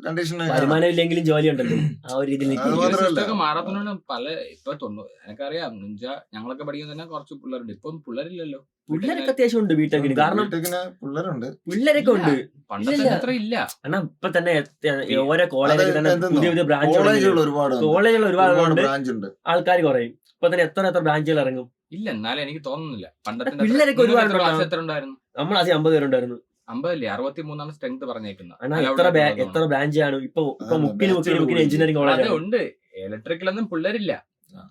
കണ്ടീഷനാണ്. വരുമാനം ഇല്ലെങ്കിലും ജോലി ഉണ്ടല്ലോ, ആ ഒരു രീതിയിൽ അത് മാത്രമല്ല. മാറാത്തോണ്ട് പല ഇപ്പൊ എനിക്കറിയാം, ഞങ്ങളൊക്കെ പഠിക്കുന്ന തന്നെ കുറച്ച് പിള്ളേരുണ്ട്. ഇപ്പം പിള്ളേരില്ലല്ലോ. പിള്ളേരൊക്കെ അത്യാവശ്യം ഉണ്ട് ബിടെക്കിന്. കാരണം വീട്ടിൽ പിള്ളേരുണ്ട്. പിള്ളേരൊക്കെ ഉണ്ട്. പണ്ടത്തെ ഇല്ല. അത്ര ഇല്ല. കാരണം ഇപ്പൊ തന്നെ ഓരോ കോളേജിൽ തന്നെ അതെന്തെന്നോ? പുതിയ പുതിയ ബ്രാഞ്ചുകൾ കോളേജുകൾ ഒരുപാട് കോളേജുകൾ ഒരുപാട് ഉണ്ട്. ബ്രാഞ്ച് ഉണ്ട്. ആൾക്കാർ കുറയും. ഇപ്പൊ തന്നെ എത്ര ബ്രാഞ്ചുകൾ ഇറങ്ങും. ഇല്ല, എന്നാലും എനിക്ക് തോന്നുന്നില്ല. പണ്ടത്തെ പിള്ളേരൊക്കെ ഒരുപാട് ക്ലാസ് എത്ര ഉണ്ടായിരുന്നു? നമ്മൾ ആദ്യം 50 പേരുണ്ടായിരുന്നു. 50 63 സ്ട്രെങ്ത് പറഞ്ഞേക്കുന്നത്. അണ്ണാ എത്ര ബ്രാഞ്ചാണ് ഇപ്പൊ മുക്കിന് എഞ്ചിനീയറിംഗ് അതെ കോളേജ്. ഉണ്ട്. ഇലക്ട്രിക്കലൊന്നും പിള്ളേരില്ല.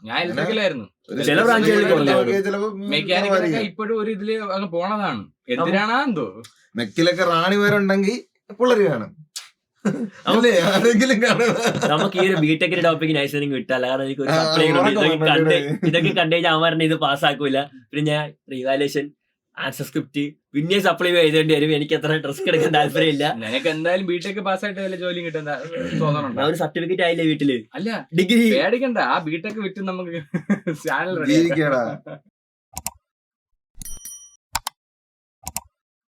ഞാൻ ഇലക്ട്രിക്കലായിരുന്നു. ഒരു ചില ബ്രാഞ്ചുകളിൽ ചിലപ്പോ കുറഞ്ഞു. ചിലപ്പോ മെക്കാനിക്കലൊക്കെ കുറവായിരിക്കും. ഇപ്പോഴും ഒരു ഇതില് അങ്ങ് പോണതാണ്. എന്തിനാണോ എന്തോ. മെക്കിലൊക്കെ റാണി പേരുണ്ടെങ്കിൽ പിള്ളേര് കാണും. അല്ലേ, ആരെങ്കിലും കാണും. നമുക്ക് ഈ ഒരു ബിടെക്കിന്റെ ടോപ്പിക് നൈസറിങ് വിട്ടല്ല. കാരണം എനിക്ക് ഒരു ആ, സപ്ലൈ ഉണ്ട്. ഉറക്കം ഇതൊക്കെ കണ്ടുകഴിഞ്ഞാൽ അവന്മാരുടെ ഇത് പാസ്സാക്കൂല. പിന്നെ ഞാൻ റിവാലുവേഷൻ, ആൻസർ സ്ക്രിപ്റ്റ് പിന്നെ സപ്ലൈ ചെയ്തേണ്ടി വരും. എനിക്ക് അത്ര റിസ്ക് എടുക്കാൻ താല്പര്യമില്ല. നിനക്ക് എന്തായാലും ബിടെക് പാസ്സായിട്ട് വല്ല ജോലിയും കിട്ടാൻ തോന്നണുണ്ടോ? ആ ഒരു സർട്ടിഫിക്കറ്റ് ആയില്ലേ വീട്ടില്, അല്ല, ഡിഗ്രി. പേടിക്കണ്ട. ആ ബിടെക് വിറ്റ് നമുക്ക് ചാനൽ ജീവിക്കടാ.